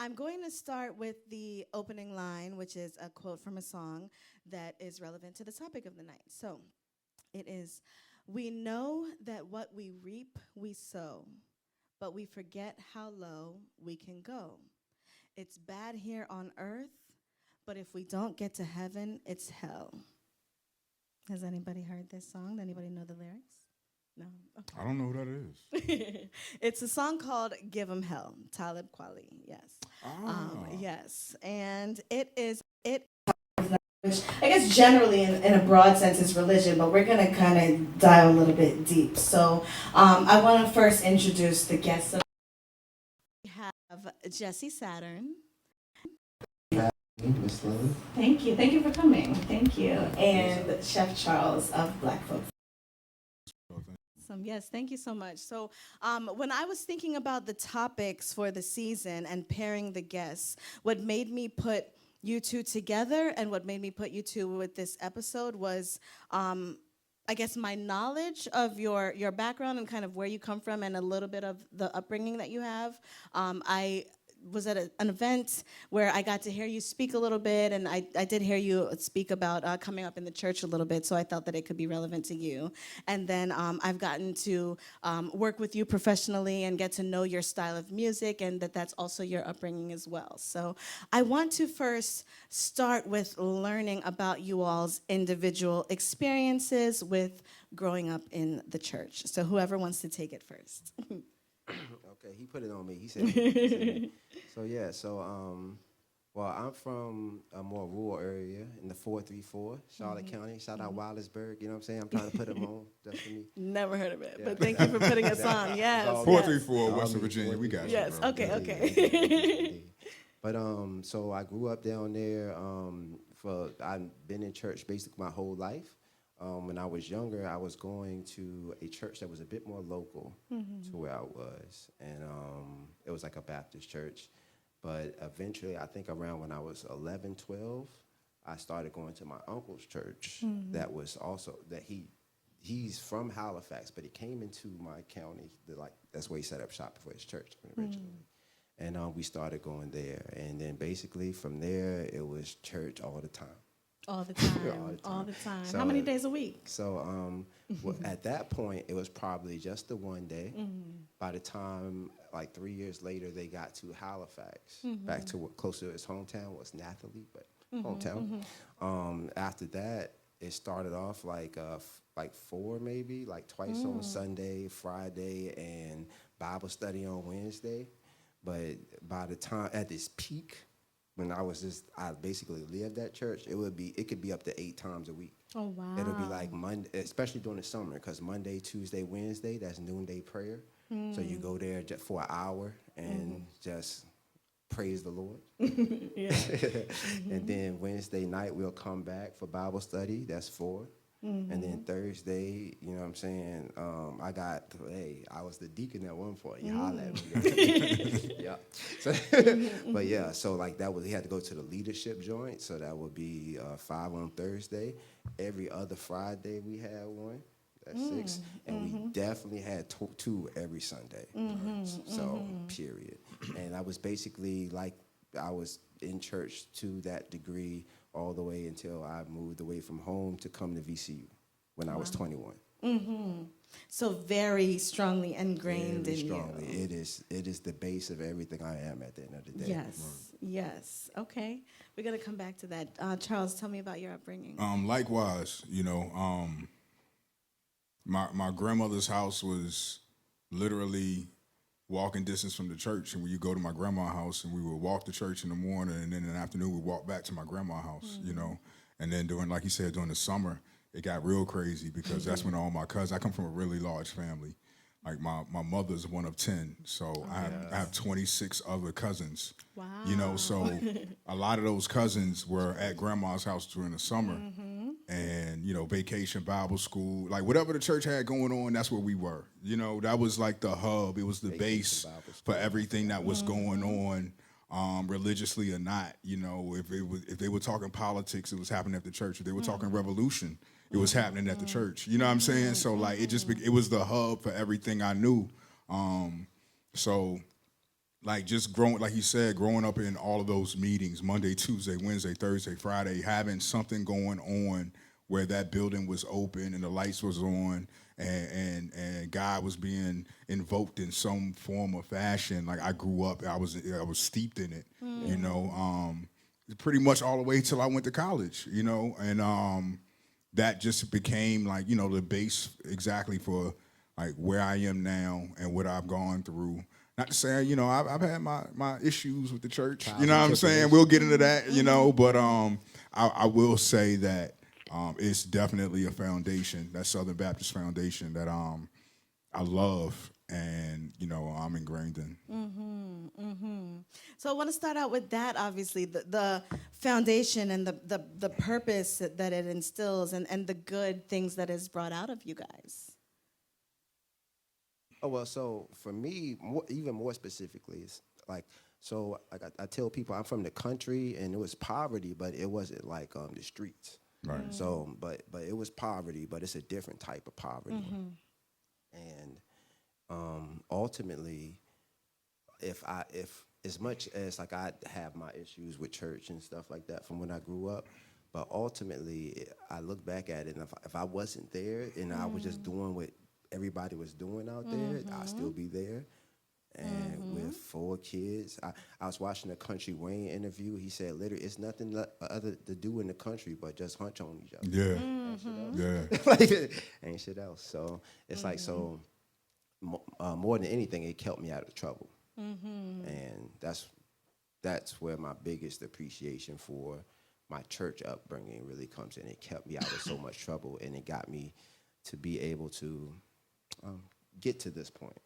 I'm going to start with the opening line, which is a quote from a song that is relevant to the topic of the night. So it is, "We know that what we reap, we sow, but we forget how low we can go. It's bad here on earth, but if we don't get to heaven, it's hell." Has anybody heard this song? Anybody know the lyrics? No? I don't know who that is. Okay. It's a song called "Give 'Em Hell," Talib Kweli, yes. Ah. Yes, and I guess generally in a broad sense is religion, but we're going to kind of dive a little bit deep. So I want to first introduce the guests. We have Jesse Saturn. Miss Lily. Thank you. Thank you for coming. Thank you. And Chef Charles of Black Folks. Awesome. Yes, thank you so much. So when I was thinking about the topics for the season and pairing the guests, what made me put you two together and what made me put you two with this episode was I guess my knowledge of your background and kind of where you come from and a little bit of the upbringing that you have. I was at an event where I got to hear you speak a little bit, and I did hear you speak about coming up in the church a little bit, so I felt that it could be relevant to you. And then I've gotten to work with you professionally and get to know your style of music, and that's also your upbringing as well. So I want to first start with learning about you all's individual experiences with growing up in the church. So whoever wants to take it first. Okay, he put it on me. He said, well, I'm from a more rural area in the 434, Charlotte County. Shout out Wildersburg, you know what I'm saying? I'm trying to put them on just for me. Never heard of it, but thank you for putting us on. Yes. 434 Western Virginia, we got you. Yes, bro. okay, Indeed, okay. indeed. But so I grew up down there. I've been in church basically my whole life. When I was younger, I was going to a church that was a bit more local to where I was. And it was like a Baptist church. But eventually, I think around when I was 11, 12, I started going to my uncle's church. That was also, he's from Halifax, but he came into my county. That's where he set up shop for his church originally. And we started going there. And then basically from there, it was church all the time. All the time, all the time. So, how many days a week? So at that point, it was probably just the one day. By the time, like 3 years later, they got to Halifax, back to what close to his hometown was Nathalie, but hometown. After that, it started off like four maybe, like twice on Sunday, Friday, and Bible study on Wednesday. But by the time, at this peak, when I basically lived at church, it could be up to 8 times a week. Oh, wow. It'll be like Monday, especially during the summer, because Monday, Tuesday, Wednesday, that's noonday prayer. So you go there just for an hour and just praise the Lord. And then Wednesday night, we'll come back for Bible study. That's 4. And then Thursday, you know what I'm saying, I was the deacon at one point. You holla at me. Yeah. So, but yeah, so like he had to go to the leadership joint, so that would be 5 on Thursday. Every other Friday we had one. That's 6. And we definitely had 2 every Sunday. So, period. And I was basically like, I was in church to that degree all the way until I moved away from home to come to VCU when I was 21. So very strongly ingrained in you. It is the base of everything I am at the end of the day. Yes, yes. Okay. We're going to come back to that. Charles, tell me about your upbringing. Likewise, my grandmother's house was literally walking distance from the church, and when you go to my grandma's house, and we would walk to church in the morning, and then in the afternoon we'd walk back to my grandma's house, and then like you said, during the summer, it got real crazy because that's when all my cousins, I come from a really large family. Like my mother's one of 10, so I have 26 other cousins. Wow. So a lot of those cousins were at grandma's house during the summer, and vacation Bible school, like whatever the church had going on, that's where we were. That was like the hub. It was the base for everything that was going on, religiously or not. If they were talking politics, it was happening at the church. If they were talking revolution, it was happening at the church. You know what I'm saying? So like it was the hub for everything I knew. So like just growing, like he said, growing up in all of those meetings, Monday, Tuesday, Wednesday, Thursday, Friday, having something going on where that building was open and the lights was on and God was being invoked in some form or fashion. Like I grew up, I was steeped in it, you know, pretty much all the way till I went to college, you know, and that just became like, you know, the base exactly for like where I am now and what I've gone through. Not to say, you know, I've had my issues with the church. You know what I'm saying? We'll get into that, you know, but I will say that it's definitely a foundation, that Southern Baptist foundation that I love and, you know, I'm ingrained in. So I want to start out with that, obviously, the foundation and the purpose that it instills and the good things that is brought out of you guys. Oh, well, so for me, even more specifically, it's like, so like I tell people I'm from the country and it was poverty, but it wasn't like the streets. Right. So, but it was poverty, but it's a different type of poverty. And ultimately, if as much as like I have my issues with church and stuff like that from when I grew up, but ultimately I look back at it and if I wasn't there and I was just doing what everybody was doing out there, I'd still be there. And with 4 kids, I was watching a Country Wayne interview. He said, literally, it's nothing other to do in the country but just hunch on each other. Yeah. Yeah. Like, ain't shit else. So it's like, so more than anything, it kept me out of trouble. And that's where my biggest appreciation for my church upbringing really comes in. It kept me out of so much trouble, and it got me to be able to get to this point.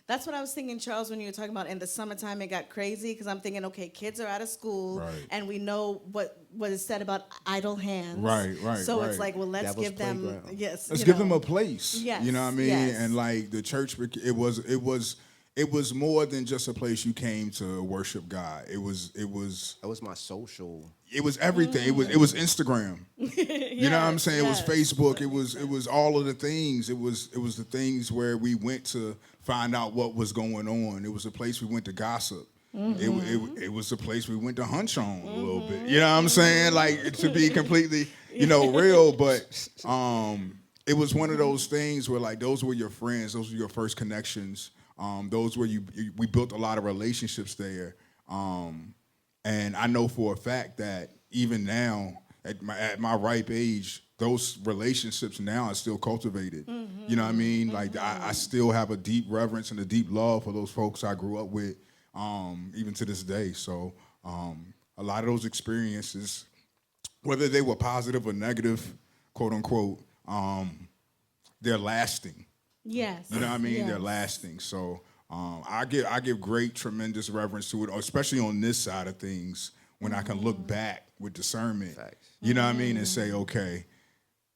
That's what I was thinking, Charles, when you were talking about in the summertime it got crazy, because I'm thinking, okay, kids are out of school, Right. and we know what is said about idle hands. Right. So it's like, well, let's Devil's give them, playground. Let's give them a place. Yes, You know what I mean? yes. And like the church, it was more than just a place you came to worship God. It was That was my social. it was everything. It was Instagram. You know what I'm saying? It was Facebook. It was all of the things. It was the things where we went to find out what was going on. It was a place we went to gossip. It was a place we went to hunch on a little bit. You know what I'm saying? Like, to be completely, you know, real. But it was one of those things where like those were your friends. Those were your first connections. Those were we built a lot of relationships there. And I know for a fact that even now, at my ripe age, those relationships now are still cultivated. You know what I mean? Like I still have a deep reverence and a deep love for those folks I grew up with, even to this day. So a lot of those experiences, whether they were positive or negative, quote unquote, they're lasting. Yes. You know what I mean? Yes. They're lasting. So I give great, tremendous reverence to it, especially on this side of things, when I can look back with discernment. Facts. You know what I mean? And say, okay,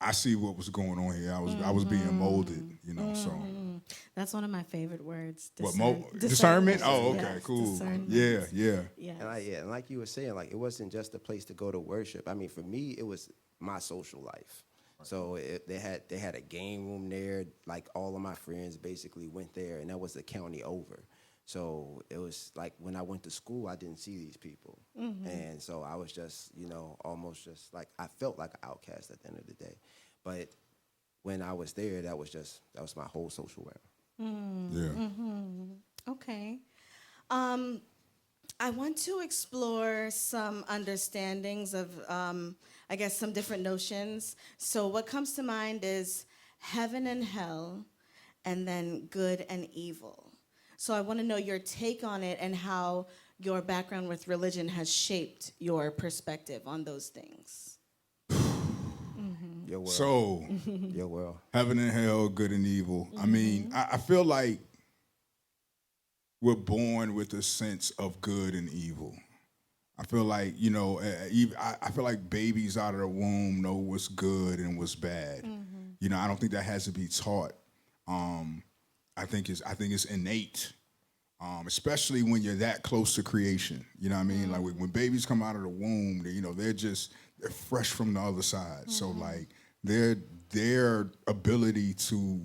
I see what was going on here. I was being molded, you know, so. That's one of my favorite words. Discernment? Oh, okay, Yes, cool. discernment. Yeah. Yes. And like you were saying, like it wasn't just a place to go to worship. I mean, for me, it was my social life. So they had a game room there. Like all of my friends basically went there, and that was the county over. So it was like when I went to school, I didn't see these people, and so I was just, you know, almost just like I felt like an outcast at the end of the day. But when I was there, that was my whole social realm. Yeah. Okay. I want to explore some understandings of, I guess, some different notions. So what comes to mind is heaven and hell, and then good and evil. So I want to know your take on it and how your background with religion has shaped your perspective on those things. Your world. So, Your world. heaven and hell, good and evil. I mean, I feel like we're born with a sense of good and evil. I feel like, you know, I feel like babies out of the womb know what's good and what's bad. You know, I don't think that has to be taught. I think it's innate, especially when you're that close to creation. You know what I mean? Like when babies come out of the womb, they're fresh from the other side. So like their ability to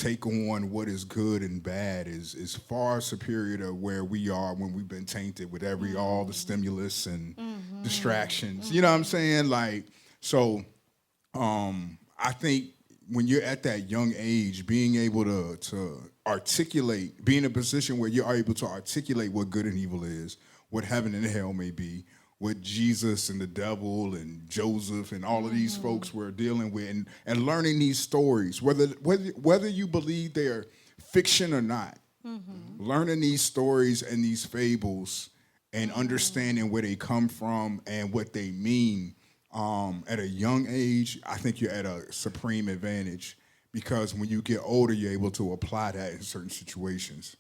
take on what is good and bad is far superior to where we are when we've been tainted with all the stimulus and distractions. You know what I'm saying? Like, so I think when you're at that young age, being able to articulate, be in a position where you are able to articulate what good and evil is, what heaven and hell may be, what Jesus and the devil and Joseph and all of these folks were dealing with, and learning these stories, whether you believe they're fiction or not, learning these stories and these fables and understanding where they come from and what they mean at a young age, I think you're at a supreme advantage, because when you get older, you're able to apply that in certain situations.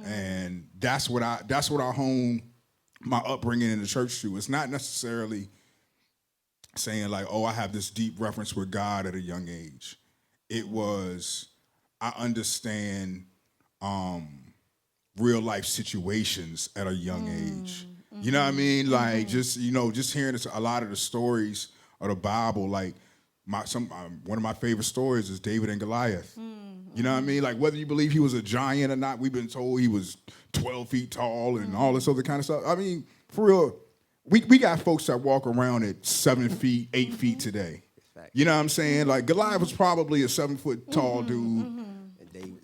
And that's what I hone my upbringing in the church to. It's not necessarily saying like, oh, I have this deep reference with God at a young age. It was, I understand real life situations at a young age. You know what I mean? Like, just hearing a lot of the stories of the Bible, like one of my favorite stories is David and Goliath. You know what I mean? Like, whether you believe he was a giant or not, we've been told he was 12 feet tall and all this other kind of stuff. I mean, for real, we got folks that walk around at 7 feet, 8 feet today. You know what I'm saying? Like, Goliath was probably a 7 foot tall dude.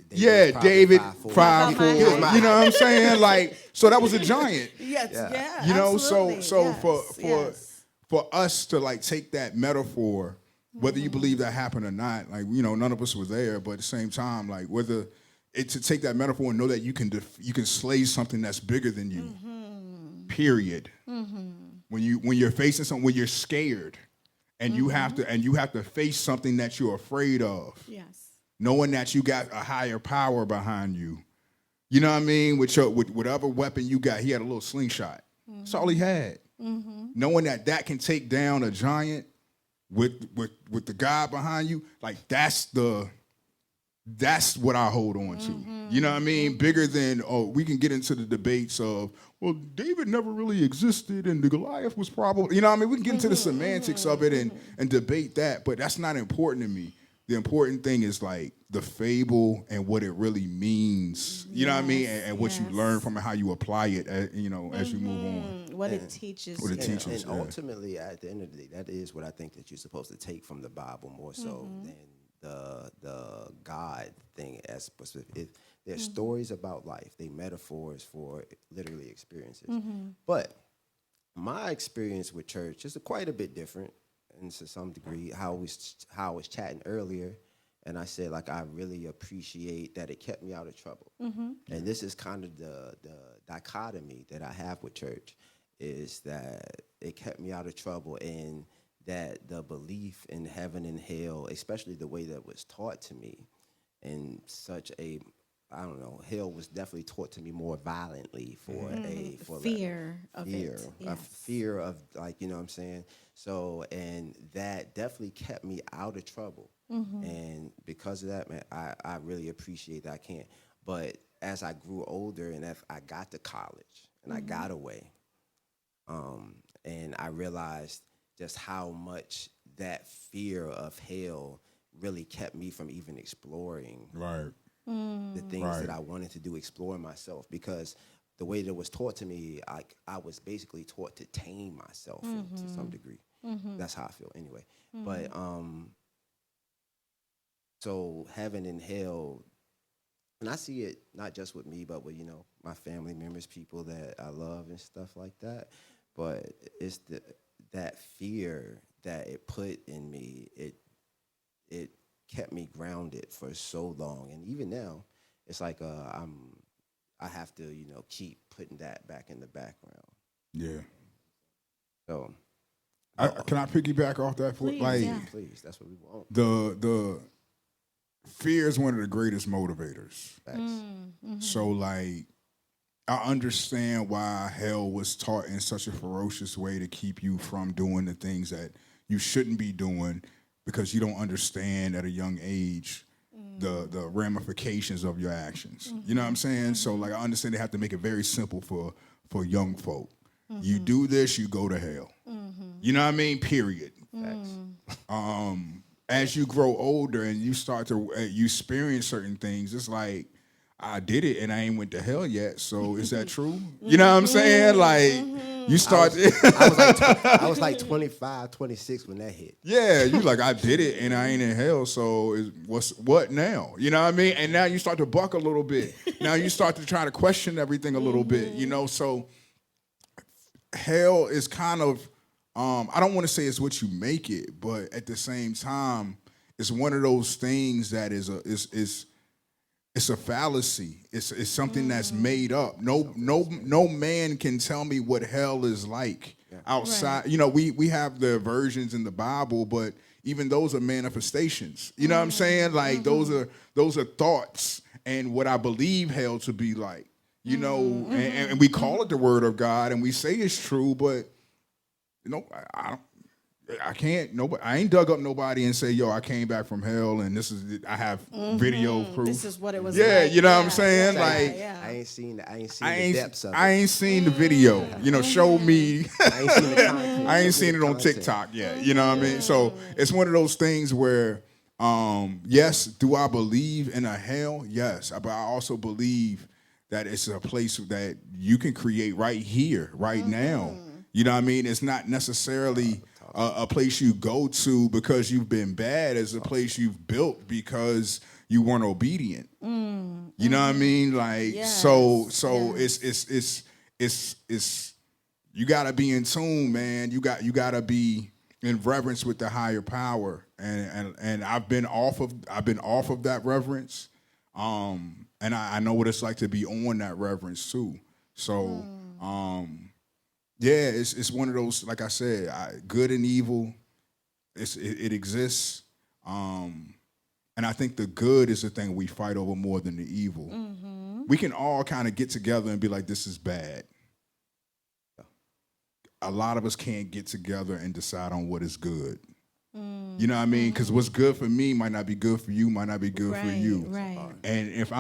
David, 5'4". You know what I'm saying? Like, so that was a giant. Yeah. You know, absolutely. so Yes. for us to like take that metaphor, whether you believe that happened or not, like, you know, none of us were there, but at the same time, like, whether to take that metaphor and know that you can slay something that's bigger than you. Period. When you're facing something, when you're scared, and you have to face something that you're afraid of. Yes. Knowing that you got a higher power behind you. You know what I mean? With whatever weapon you got, he had a little slingshot. That's all he had. Knowing that can take down a giant with the God behind you, like that's what I hold on to. You know what I mean? Bigger than, we can get into the debates of, well, David never really existed and the Goliath was probably, you know what I mean? We can get into the semantics of it and debate that, but that's not important to me. The important thing is like the fable and what it really means. You know what I mean? And what you learn from it, how you apply it, as you move on. What it teaches. And ultimately, at the end of the day, that is what I think that you're supposed to take from the Bible more so than the God thing as specific. They're stories about life. They metaphors for literally experiences. But my experience with church is quite a bit different. And to some degree, how I was chatting earlier, and I said, like, I really appreciate that it kept me out of trouble. And this is kind of the dichotomy that I have with church, is that it kept me out of trouble, and that the belief in heaven and hell, especially the way that it was taught to me, in such a, I don't know, hell was definitely taught to me more violently for fear of it. A fear of, like, you know what I'm saying? So, and that definitely kept me out of trouble. And because of that, man, I really appreciate that. I can't. But as I grew older and as I got to college and I got away, and I realized just how much that fear of hell really kept me from even exploring the things that I wanted to do, exploring myself, because the way that it was taught to me, I was basically taught to tame myself to some degree. That's how I feel anyway. But so heaven and hell, and I see it not just with me, but with, you know, my family members, people that I love and stuff like that. But it's that fear that it put in me, it kept me grounded for so long. And even now, it's like I have to, you know, keep putting that back in the background. Yeah. So can I piggyback off that? Please, that's what we want. The fear is one of the greatest motivators. So, like, I understand why hell was taught in such a ferocious way to keep you from doing the things that you shouldn't be doing, because you don't understand at a young age the ramifications of your actions. You know what I'm saying? So, like, I understand they have to make it very simple for young folk. You do this, you go to hell. You know what I mean? Period. as you grow older and you start to you experience certain things, it's like, I did it and I ain't went to hell yet. So is that true? You know what I'm saying? Like you start. I was like 25, 26 when that hit. Yeah, you like, I did it and I ain't in hell. So what now? You know what I mean? And now you start to buck a little bit. Now you start to try to question everything a little bit. You know, so hell is kind of. I don't want to say it's what you make it, but at the same time, it's one of those things that is it's a fallacy. It's something that's made up. No man can tell me what hell is like outside. Right. You know, we have the versions in the Bible, but even those are manifestations. You know what I'm saying? Like those are thoughts and what I believe hell to be like. You know, and we call it the word of God and we say it's true, but you know, I can't. Nobody. I ain't dug up nobody and say, "Yo, I came back from hell and this is. I have video proof. This is what it was." Yeah, like. You know what I'm saying? Like, I ain't seen the depths of it. I ain't seen the video. You know, show me. I ain't seen the content. I ain't seen it on TikTok yet. You know what I mean? So it's one of those things where, yes, do I believe in a hell? Yes, but I also believe that it's a place that you can create right here, right now. You know what I mean? It's not necessarily a place you go to because you've been bad. It's a place you've built because you weren't obedient. You know what I mean? Like so it's you gotta be in tune, man. You gotta be in reverence with the higher power. And I've been off of that reverence. And I know what it's like to be on that reverence too. So yeah, it's one of those, like I said, good and evil, it exists. And I think the good is the thing we fight over more than the evil. We can all kind of get together and be like, this is bad. A lot of us can't get together and decide on what is good. You know what I mean? Because what's good for me might not be good for you, might not be good for you. Right. And if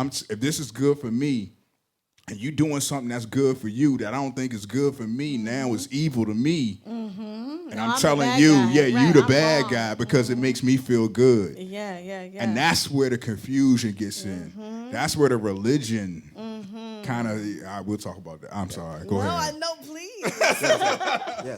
this is good for me, and you doing something that's good for you that I don't think is good for me, now it's evil to me. And I'm telling you, you the bad guy because it makes me feel good. Yeah. And that's where the confusion gets in. That's where the religion kind of, we'll talk about that. I'm sorry. Go ahead. No, please.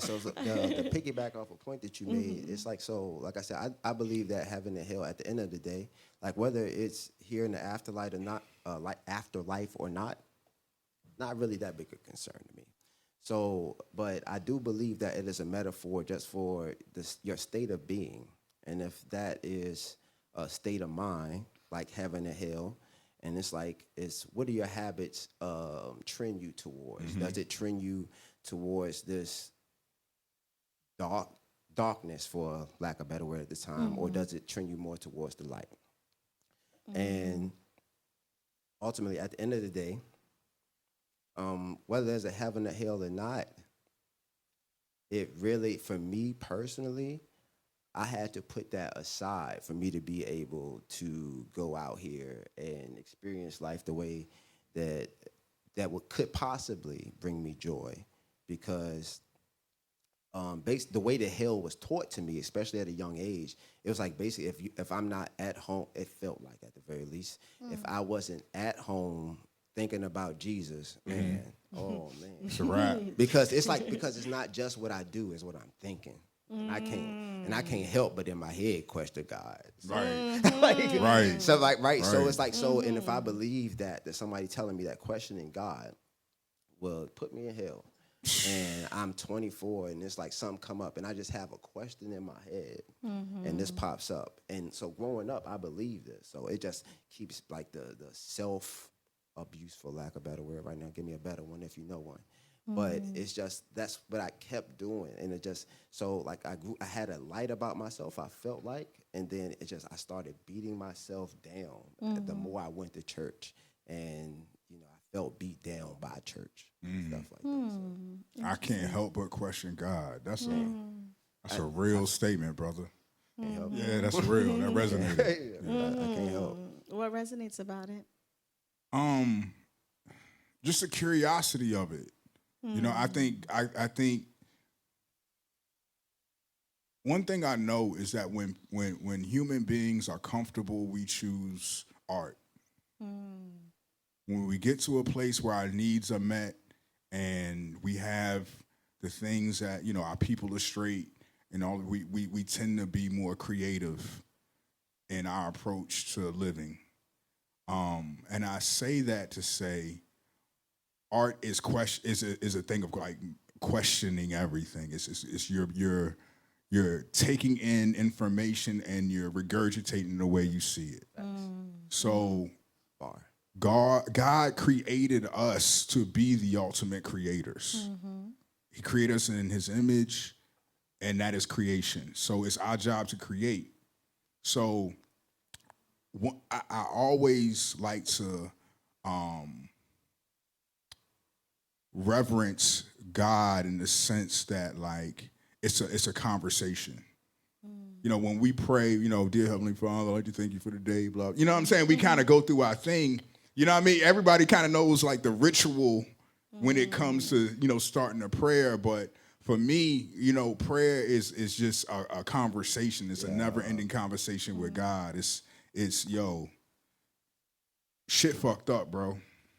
So the piggyback off a point that you made, it's like, so like I said, I believe that heaven and hell at the end of the day, like whether it's here in the afterlife or not, like afterlife or not really that big a concern to me. So, but I do believe that it is a metaphor just for your state of being. And if that is a state of mind, like heaven and hell, and it's like, what do your habits trend you towards? Does it trend you towards this darkness, for lack of a better word at this time, or does it trend you more towards the light? And ultimately, at the end of the day, whether there's a heaven or hell or not, it really, for me personally, I had to put that aside for me to be able to go out here and experience life the way that could possibly bring me joy. Because the way that hell was taught to me, especially at a young age, it was like basically if I'm not at home, it felt like at the very least, if I wasn't at home thinking about Jesus, man, oh man, it's a wrap. Because it's not just what I do, it's what I'm thinking. And I can't help but in my head question God. So, Right. So so it's like, so, and if I believe that somebody telling me that questioning God will put me in hell, and I'm 24 and it's like something come up and I just have a question in my head and this pops up. And so growing up, I believe this. So it just keeps like the self-abuse, for lack of a better word right now. Give me a better one if you know one. But it's just, that's what I kept doing. And it just, so like I had a light about myself, I felt like, and then I started beating myself down the more I went to church. And, I felt beat down by church and stuff like that. So. I can't help but question God. That's a real statement, brother. Yeah, that's real. That resonated. I can't help. What resonates about it? Just the curiosity of it. I think one thing I know is that when human beings are comfortable, we choose art. When we get to a place where our needs are met and we have the things that, our people are straight and all, we tend to be more creative in our approach to living. And I say that to say art is a thing of like questioning everything. It's you're taking in information and you're regurgitating the way you see it. So God created us to be the ultimate creators. He created us in his image, and that is creation. So it's our job to create. So I always like to reverence God in the sense that like it's a conversation. When we pray, dear Heavenly Father, I'd like to thank you for the day, blah. You know what I'm saying? We kind of go through our thing. You know what I mean? Everybody kind of knows like the ritual when it comes to, starting a prayer. But for me, prayer is just a conversation. It's a never-ending conversation with God. It's shit fucked up, bro.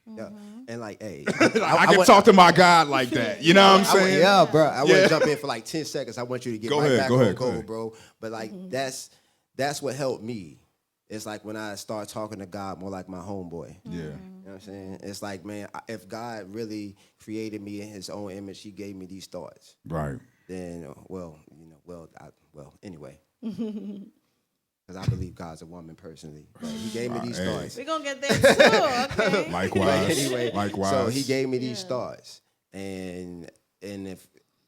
Yeah, and like, hey, I can talk to my God like that. You know what I'm saying? Yeah, bro. I want to jump in for like 10 seconds. I want you to get Go right ahead, back go on ahead, goal, bro. But like, that's what helped me. It's like when I start talking to God more like my homeboy. Yeah. You know what I'm saying? It's like, man, if God really created me in his own image, he gave me these thoughts. Right. Then, anyway. Because I believe God's a woman personally. But he gave me these thoughts. We're going to get there too, okay? Likewise. Anyway, Likewise. so he gave me these thoughts. And if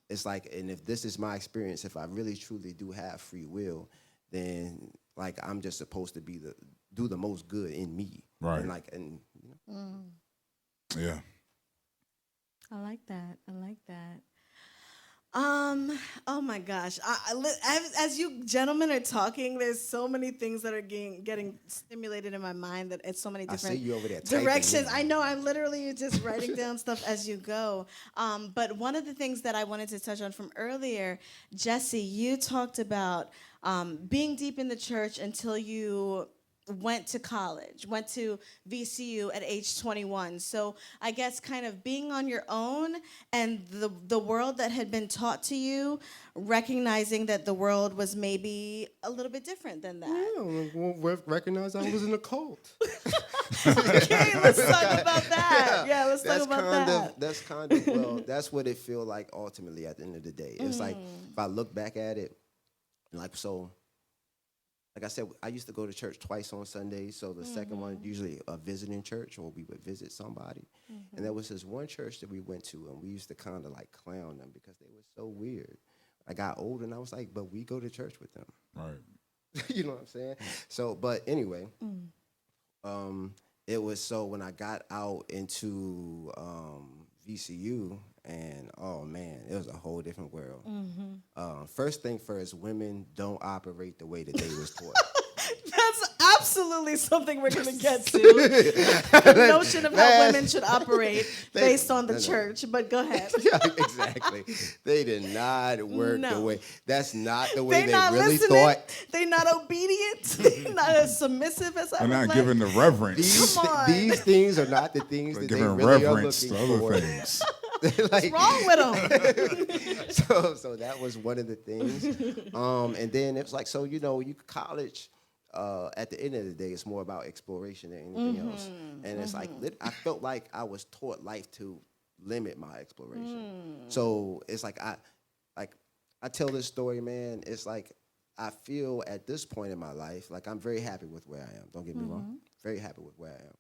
it's like, and if this is my experience, if I really truly do have free will, then like I'm just supposed to do the most good in me. Right. And Yeah. I like that. Oh my gosh. As you gentlemen are talking, there's so many things that are getting stimulated in my mind that it's so many different I see you over there directions. typing. I know, I'm literally just writing down stuff as you go. But one of the things that I wanted to touch on from earlier, Jesse, you talked about being deep in the church until you went to college, went to VCU at age 21. So I guess kind of being on your own and the world that had been taught to you, recognizing that the world was maybe a little bit different than that. Yeah, won't recognize I was in a cult. Okay, let's talk about that. Yeah, let's talk about that. That's what it feel like ultimately at the end of the day. It's like, if I look back at it, like I said, I used to go to church twice on Sundays. So the second one, usually a visiting church, or we would visit somebody. And there was this one church that we went to, and we used to kind of like clown them because they were so weird. I got older, and I was like, but we go to church with them. Right. You know what I'm saying? So, but anyway, it was so when I got out into VCU, and oh man, it was a whole different world. First thing first, women don't operate the way that they was taught. That's absolutely something we're going to get to. The notion of how women should operate based on the church. But go ahead. Yeah, exactly. They did not work the way. That's not the way they not really listening. thought. They're not obedient. They're not as submissive as I would They're not like. giving the reverence. Come on. These things are not the things They're that they giving really are reverence looking to other for. things. Like, What's wrong with them? so that was one of the things. And then it was like, so, you college, at the end of the day, it's more about exploration than anything else. And it's like, I felt like I was taught life to limit my exploration. So it's like, I tell this story, man, it's like, I feel at this point in my life, like I'm very happy with where I am. Don't get me wrong. Very happy with where I am.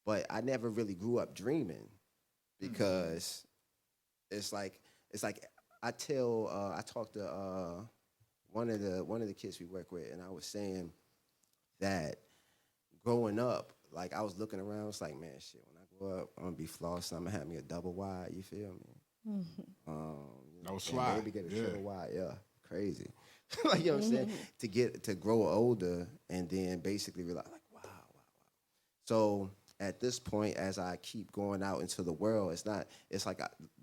But I never really grew up dreaming because it's like I talked to one of the kids we work with, and I was saying that growing up, like I was looking around, it's like, man, shit, when I grow up, I'm gonna be flossing, I'm gonna have me a double wide, you feel me? No slide. Maybe get a triple wide, crazy. Like, you know what I'm saying? To grow older and then basically realize, like, wow. So at this point, as I keep going out into the world,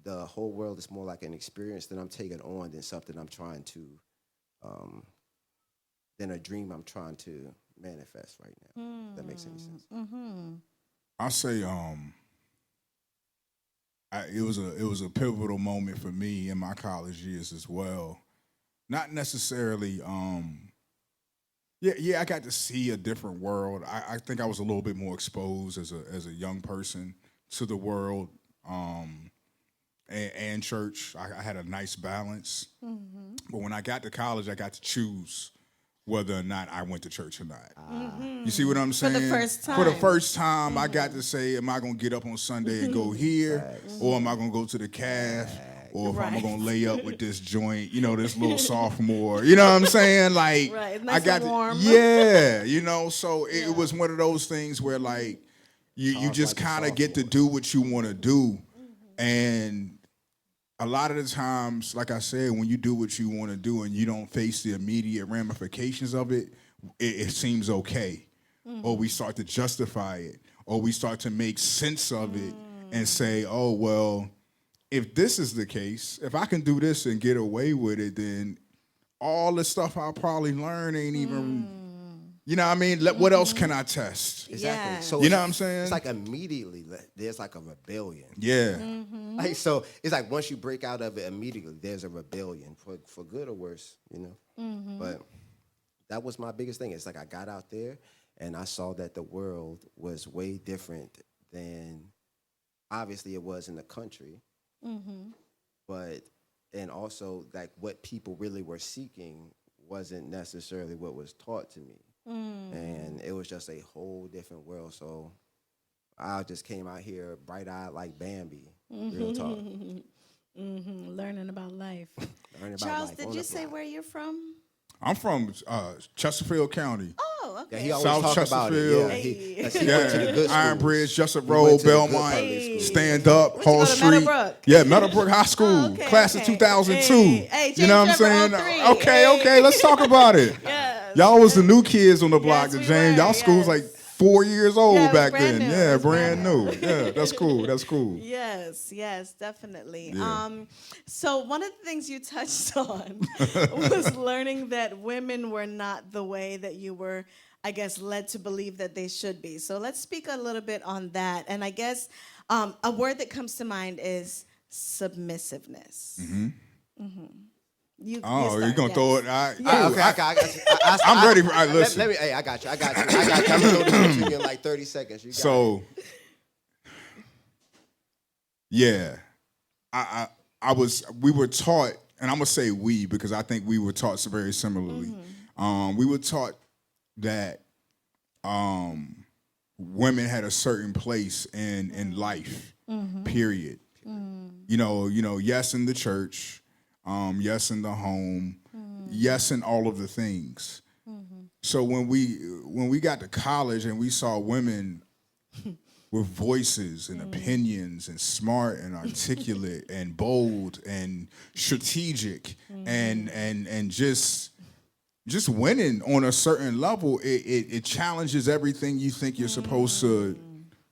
the whole world is more like an experience that I'm taking on than something I'm trying to than a dream I'm trying to manifest right now. If that makes any sense. I say it was a pivotal moment for me in my college years as well. Not necessarily I got to see a different world. I think I was a little bit more exposed as a young person to the world and church. I had a nice balance. But when I got to college, I got to choose whether or not I went to church or not. You see what I'm saying? For the first time. For the first time, I got to say, am I going to get up on Sunday and go here? Or am I going to go to the calf? Or if I'm going to lay up with this joint, this little sophomore. You know what I'm saying? Like, right. Nice I got and warm. So it was one of those things where, like, you just kind of get to do what you want to do. And a lot of the times, like I said, when you do what you want to do and you don't face the immediate ramifications of it, it seems okay. Or we start to justify it, or we start to make sense of it and say, oh, well, if this is the case, if I can do this and get away with it, then all the stuff I'll probably learn ain't even, you know what I mean? What else can I test? Exactly. Yeah. So You know what I'm saying? It's like immediately there's like a rebellion. Yeah. Like, so it's like once you break out of it immediately, there's a rebellion for good or worse, But that was my biggest thing. It's like I got out there and I saw that the world was way different than obviously it was in the country. But and also like what people really were seeking wasn't necessarily what was taught to me. And it was just a whole different world. So I just came out here bright-eyed like Bambi. Real talk. Learning about life. Learning about Charles, life did on you the say fly. where you're from? I'm from Chesterfield County. Oh, okay. Yeah, he always South talk about it. Chesterfield. Yeah, he Hey. went to the good Iron schools. Bridge, Jessup He Road, went to the good Belmont, public schools. Stand Up, Where'd you Hall go to Street. Meadowbrook? Yeah, Meadowbrook High School, Oh, okay, class okay. of 2002. Hey, you know what I'm James saying? Trevor 03. Okay, Hey. let's talk about it. Yes. Y'all was the new kids on the block. Yes, the we James, were, y'all school's yes. like 4 years old Yeah, it was back brand then. new. Yeah, It was brand brand new. Yeah, that's cool. That's cool. Yes, definitely. Yeah. So one of the things you touched on was learning that women were not the way that you were, I guess, led to believe that they should be. So let's speak a little bit on that. And I guess a word that comes to mind is submissiveness. You're start, gonna yes. throw it. Okay, I got you. I'm ready. All right, listen. Let me. Hey, I got you. I'm gonna throw this to you in like 30 seconds. You got it. So, yeah, we were taught, and I'm gonna say we because I think we were taught so very similarly. We were taught that women had a certain place in life. Period. Yes, in the church, yes, in the home, yes, in all of the things. So when we got to college and we saw women with voices and opinions and smart and articulate and bold and strategic and just winning on a certain level, it challenges everything you think you're supposed to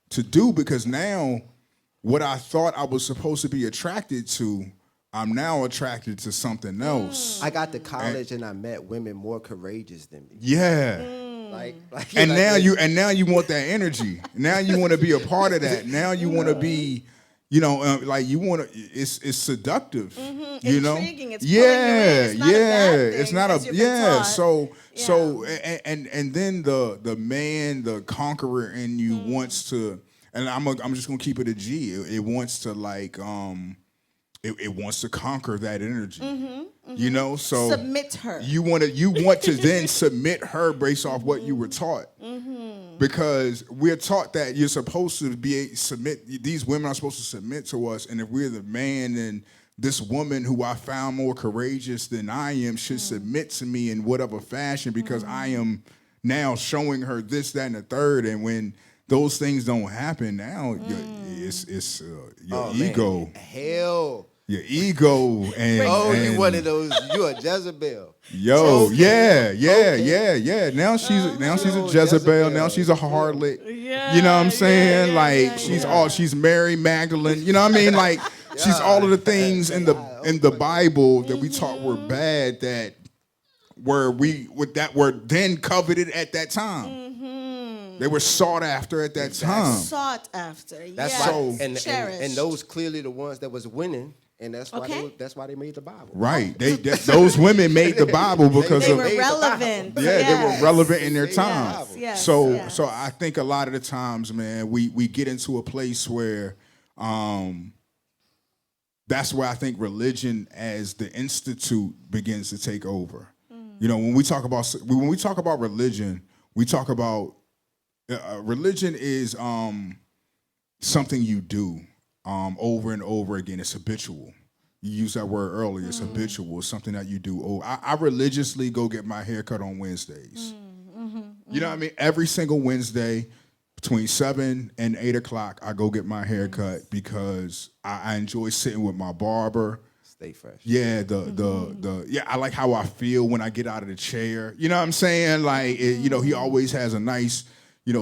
do, because now what I thought I was supposed to be attracted to, I'm now attracted to something else. I got to college and I met women more courageous than me. Yeah. And now you want that energy. Now you want to be a part of that. Now you want to be, you want to. It's seductive. You know. Intriguing. It's pulling you in. It's not a bad thing, It's not as a you've been taught. So and then the man, the conqueror in you wants to, and I'm just gonna keep it a G. It wants to like It wants to conquer that energy, So Submit her. You want to then submit her based off what you were taught, because we're taught that you're supposed to submit. These women are supposed to submit to us, and if we're the man, then this woman who I found more courageous than I am should submit to me in whatever fashion, because I am now showing her this, that, and the third. And when those things don't happen, now it's your ego. Man. Hell. Your ego and you one of those. You a Jezebel. Yo, yeah. Now she's a Jezebel. Jezebel. Now she's a harlot. Yeah, You know what I'm saying? yeah. She's Mary Magdalene. You know what I mean? Like she's all of the things in the Bible that we taught were bad, that were then coveted at that time. Mm-hmm. They were sought after at that time. Sought after. That's yes. why, Cherished. and those clearly the ones that was winning, and that's why Okay. that's why they made the Bible. Right. Those women made the Bible because They of were relevant. yeah, Yes. they were relevant in their Yes, time. yes, So yes. so I think a lot of the times, man, we get into a place where that's where I think religion as the institute begins to take over. You know, when we talk about religion, we talk about religion is something you do over and over again. It's habitual. You used that word earlier. It's habitual. It's something that you do. Oh, I religiously go get my hair cut on Wednesdays. You know what I mean? Every single Wednesday between 7 and 8 o'clock, I go get my hair cut because I enjoy sitting with my barber. Stay fresh. Yeah, I like how I feel when I get out of the chair. You know what I'm saying? Like, he always has a nice,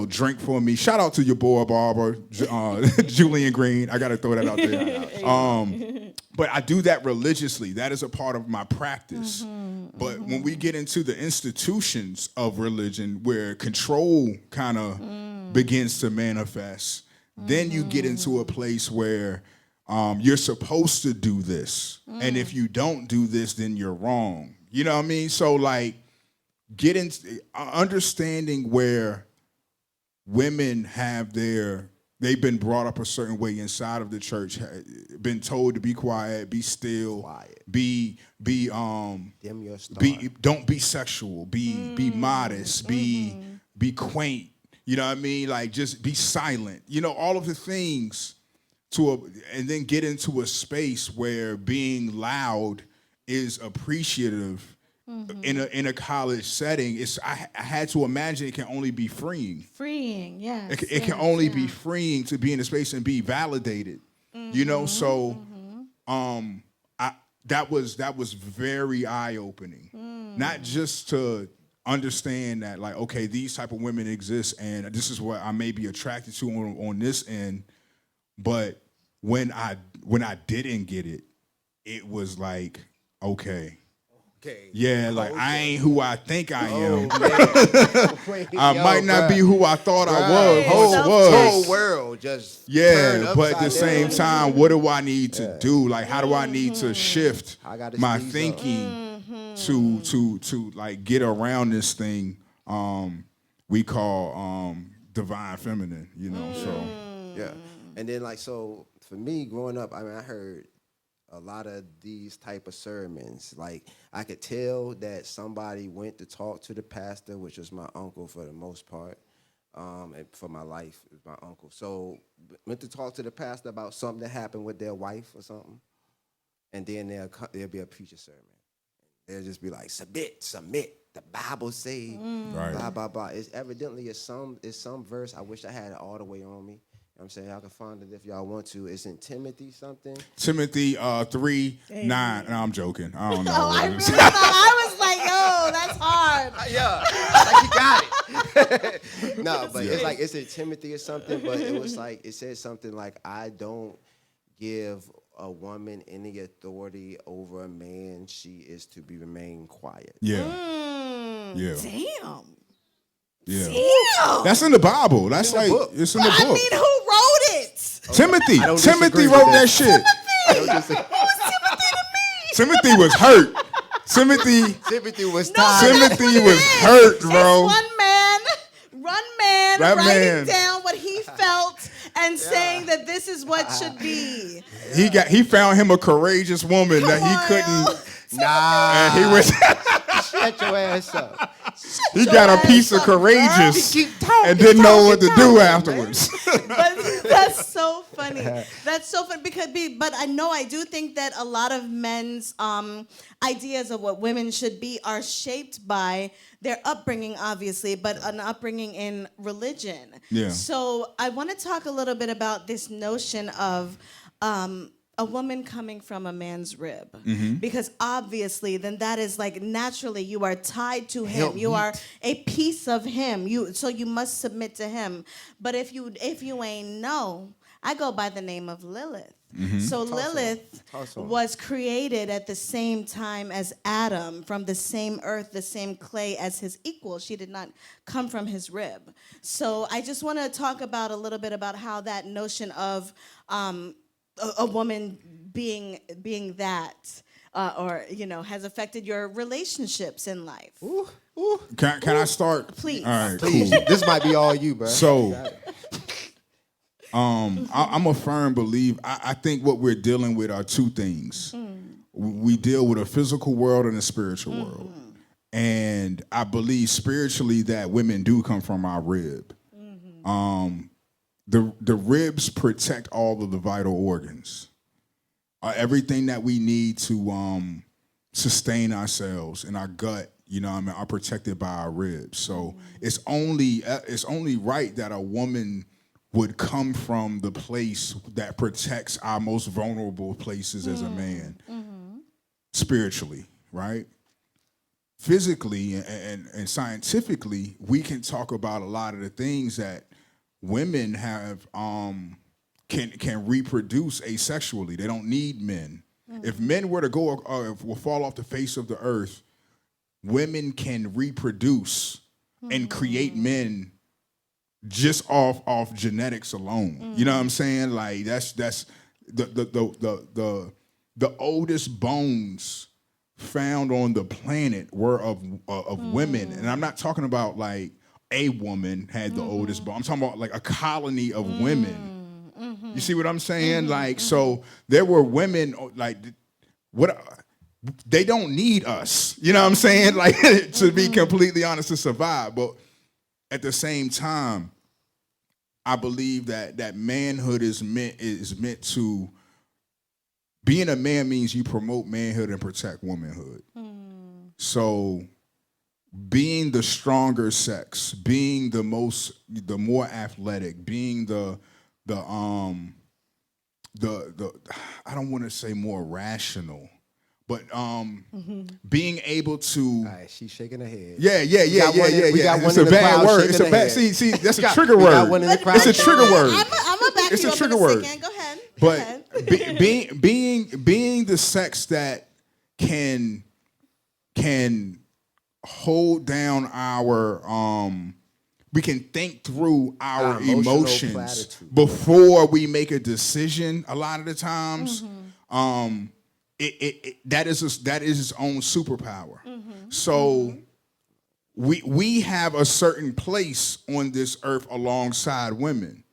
drink for me. Shout out to your boy barber, Julian Green. I got to throw that out there. But I do that religiously. That is a part of my practice. But when we get into the institutions of religion where control kind of begins to manifest, then you get into a place where you're supposed to do this. And if you don't do this, then you're wrong. You know what I mean? So, like, understanding where women they've been brought up a certain way inside of the church, been told to be quiet, be still, be dim your star. Don't be sexual, be modest, be quaint. You know what I mean? Like, just be silent. All of the things and then get into a space where being loud is appreciative. In a college setting, I had to imagine it can only be freeing. Freeing, yes. It can only be freeing to be in a space and be validated. So that was very eye-opening. Not just to understand that, like, okay, these type of women exist and this is what I may be attracted to on this end, but when I didn't get it, it was like, okay. Yeah, like, I ain't who I think I am. I might not be who I thought I was. Whole world just but at the same time, what do I need to do? Like, how do I need to shift my thinking to like get around this thing we call divine feminine? So yeah, and then like so for me growing up, I mean, I heard a lot of these type of sermons. Like, I could tell that somebody went to talk to the pastor, which was my uncle for the most part. And for my life, it was my uncle. So went to talk to the pastor about something that happened with their wife or something. And then there'll be a preacher sermon. They'll just be like, submit. The Bible say, blah, blah, blah. It's evidently some verse. I wish I had it all the way on me. I'm saying y'all can find it if y'all want to. It's in Timothy something. Timothy 3:9. No, I'm joking. I don't know. I really thought, I was like, yo, that's hard. Like, you got it. No, but it's like, it's in Timothy or something, but it was like, it said something like, I don't give a woman any authority over a man. She is to remain quiet. Yeah. Yeah. Damn. Yeah. Damn. That's in the Bible. That's like, it's in the book. I mean, who wrote it? Timothy. I don't Timothy disagree wrote with that shit. Timothy was hurt. Timothy was hurt, bro. It's one man That writing man. down what he felt and saying that this is what should be. He found him a courageous woman that he couldn't. Nah. And he was. Shut your ass up. He got a piece of courageous and didn't know what to do afterwards. But that's so funny. That's so funny but I do think that a lot of men's ideas of what women should be are shaped by their upbringing, obviously, but an upbringing in religion. Yeah. So I want to talk a little bit about this notion of a woman coming from a man's rib, because obviously then that is like naturally you are tied to him. You are a piece of him. So you must submit to him. But if you ain't know, I go by the name of Lilith. Mm-hmm. So Lilith Awesome. was created at the same time as Adam, from the same earth, the same clay as his equal. She did not come from his rib. So I just want to talk about a little bit about how that notion of a woman being that, or has affected your relationships in life. Ooh, ooh. Can I start? Please. All right, Please, cool. this might be all you, bro. So, I'm a firm believer. I think what we're dealing with are two things. We deal with a physical world and a spiritual world. And I believe spiritually that women do come from our rib. The ribs protect all of the vital organs. Everything that we need to sustain ourselves, and our gut, are protected by our ribs. So it's only right that a woman would come from the place that protects our most vulnerable places as a man, spiritually, right? Physically and scientifically, we can talk about a lot of the things that women have can reproduce asexually. They don't need men. If men were to go will fall off the face of the earth, women can reproduce and create men just off genetics alone. You know what I'm saying? Like that's the oldest bones found on the planet were of women, and I'm not talking about like a woman had the oldest bone. I'm talking about like a colony of women. You see what I'm saying? Like, so there were women like they don't need us. You know what I'm saying? Like, to be completely honest, to survive. But at the same time, I believe that manhood is meant to, being a man means you promote manhood and protect womanhood. So being the stronger sex, being the more athletic, being the I don't want to say more rational, but being able to. All right, she's shaking her head. Yeah. We got one It's in a the bad crowd word. shaking It's a her bad. head. See, that's a trigger We got word. one in the crowd It's a shaking trigger her word. I'm gonna back It's you a up trigger in a word. second. Go ahead. But being the sex that can hold down our we can think through our emotional emotions platitude. before we make a decision. A lot of the times, that is its own superpower. So we have a certain place on this earth alongside women.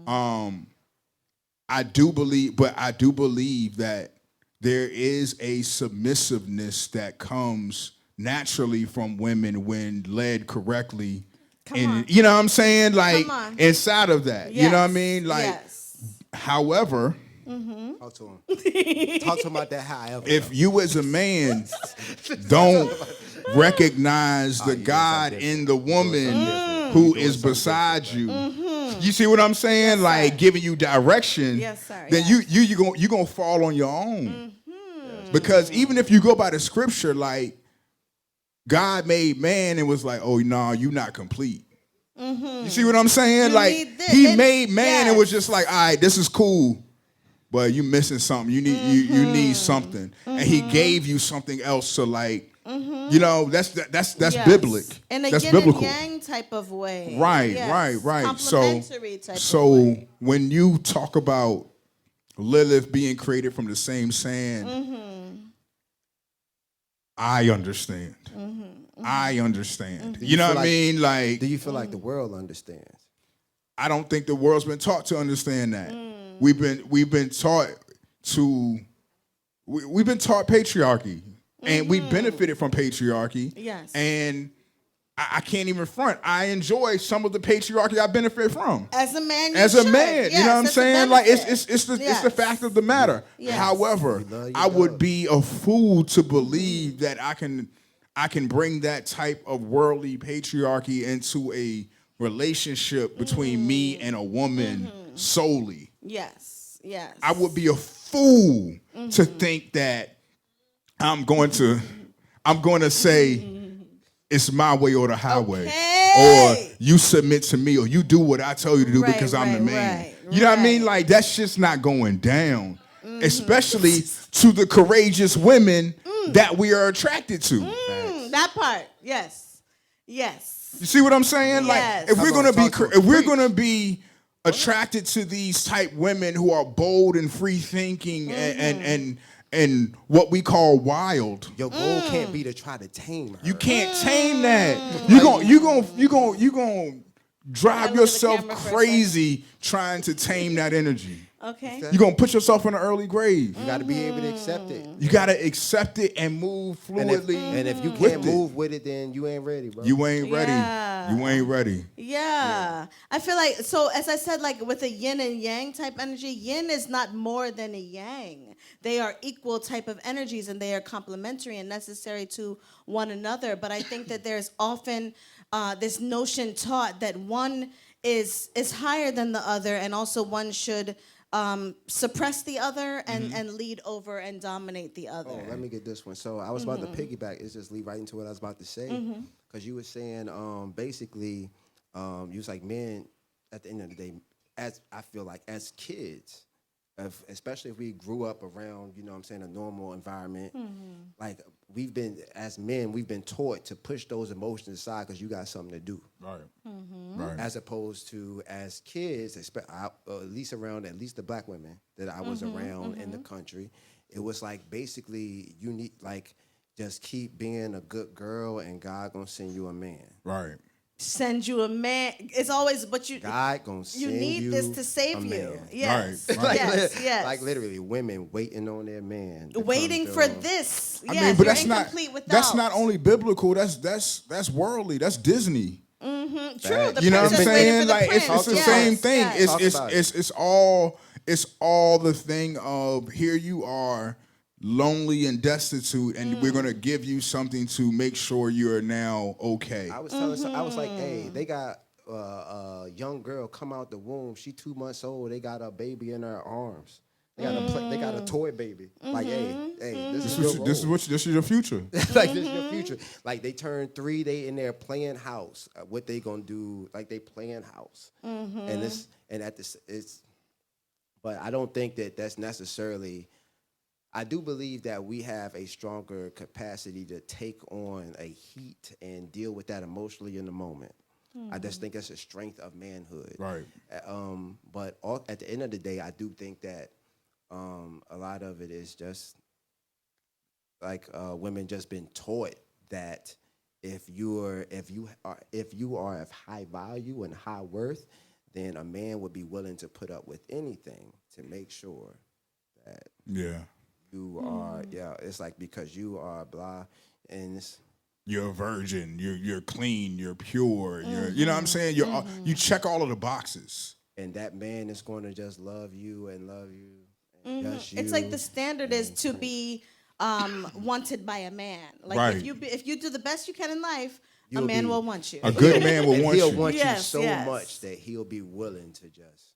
I do believe that there is a submissiveness that comes naturally from women when led correctly. You know what I'm saying? Like inside of that. Yes. You know what I mean? Like, however, Talk to him. Talk to him about that. However, if you as a man don't recognize the God in the woman who is beside you, you see what I'm saying? Yes, like sir. giving you direction, Yes, sir. then Yes. you gonna fall on your own. Because even if you go by the scripture, like God made man and was like, oh no, you're not complete. You see what I'm saying? You like need this. he made man and was Yes. just like, all right, this is cool, but you missing something. You need you need something, and he gave you something else to like. That's Yes. biblical. In a That's yin biblical. and yang type of way. Right, Yes. right. Complementary type of So way. when you talk about Lilith being created from the same sand, I understand. I understand. You know what I mean? Like, do you feel like the world understands? I don't think the world's been taught to understand that. We've been taught we've been taught patriarchy, and we benefited from patriarchy. Yes. And I can't even front. I enjoy some of the patriarchy I benefit from. As a man, As a man, you know what I'm saying? Like it's the fact of the matter. Yes. However, You love your I would dog. be a fool to believe that I can bring that type of worldly patriarchy into a relationship between me and a woman solely. Yes. Yes. I would be a fool to think that I'm going to say it's my way or the highway. Okay. Or you submit to me, or you do what I tell you to do because I'm the man. You know what I mean? Right. Like, that's just not going down, especially to the courageous women that we are attracted to. That part, yes. Yes. You see what I'm saying? Yes. Like, if we're Come gonna on, be, talk to if we're preach. gonna be attracted to these type women who are bold and free thinking and what we call wild, Your goal can't be to try to tame her. you can't tame that. You gonna drive Gotta look at the yourself camera for a crazy trying to tame that energy. Okay. You're gonna put yourself in an early grave. You got to be able to accept it. You gotta accept it and move fluidly. And if you with can't it. move with it, then you ain't ready, bro. You ain't ready. Yeah. You ain't ready. Yeah. I feel like, so as I said, like with a yin and yang type energy, yin is not more than a yang. They are equal type of energies and they are complementary and necessary to one another. But I think that there's often this notion taught that one is higher than the other, and also one should suppress the other and lead over and dominate the other. Oh, let me get this one. So I was about to piggyback. It's just lead right into what I was about to say. Because you were saying, basically, you was like, men, at the end of the day, as I feel like as kids, especially if we grew up around, you know what I'm saying, a normal environment, like we've been, as men, we've been taught to push those emotions aside because you got something to do. Right. Right. As opposed to as kids, at least the black women that I was around in the country, it was like basically you need like just keep being a good girl and God gonna send you a man. Right. Send you a man. It's always, but you God gonna send you need this to save a you. man. Yes. Right, right. Like, Yes. like literally women waiting on their man. to Waiting come for through. this. I Yes, mean, but you're that's not incomplete without. that's not only biblical. That's worldly. That's Disney. True. The You know what I'm princess waiting saying? for the Like prince. it's the Yes, same thing. yes. Talk about it. It's all the thing of here you are, lonely and destitute, and we're gonna give you something to make sure you're now okay. I was telling I was like, hey, they got a young girl come out the womb. She 2 months old. They got a baby in her arms. They got a toy baby. Like, hey, this is your role. This is your future. Like this is your future. Like they turn 3, they in there playing house. What they gonna do? Like they playing house. But I don't think that that's necessarily. I do believe that we have a stronger capacity to take on a heat and deal with that emotionally in the moment. I just think that's a strength of manhood. Right. But at the end of the day, I do think that a lot of it is just like women just been taught that if you are of high value and high worth, then a man would be willing to put up with anything to make sure that you are. Yeah, it's like because you are blah, and you're a virgin. You're clean. You're pure. You know what I'm saying. You check all of the boxes. And that man is going to just love you and love you. It's like the standard is to be wanted by a man. Like Right. if you do the best you can in life, a You'll man be- will want you. A good man will And want he'll you. want you Yes, so yes. much that he'll be willing to just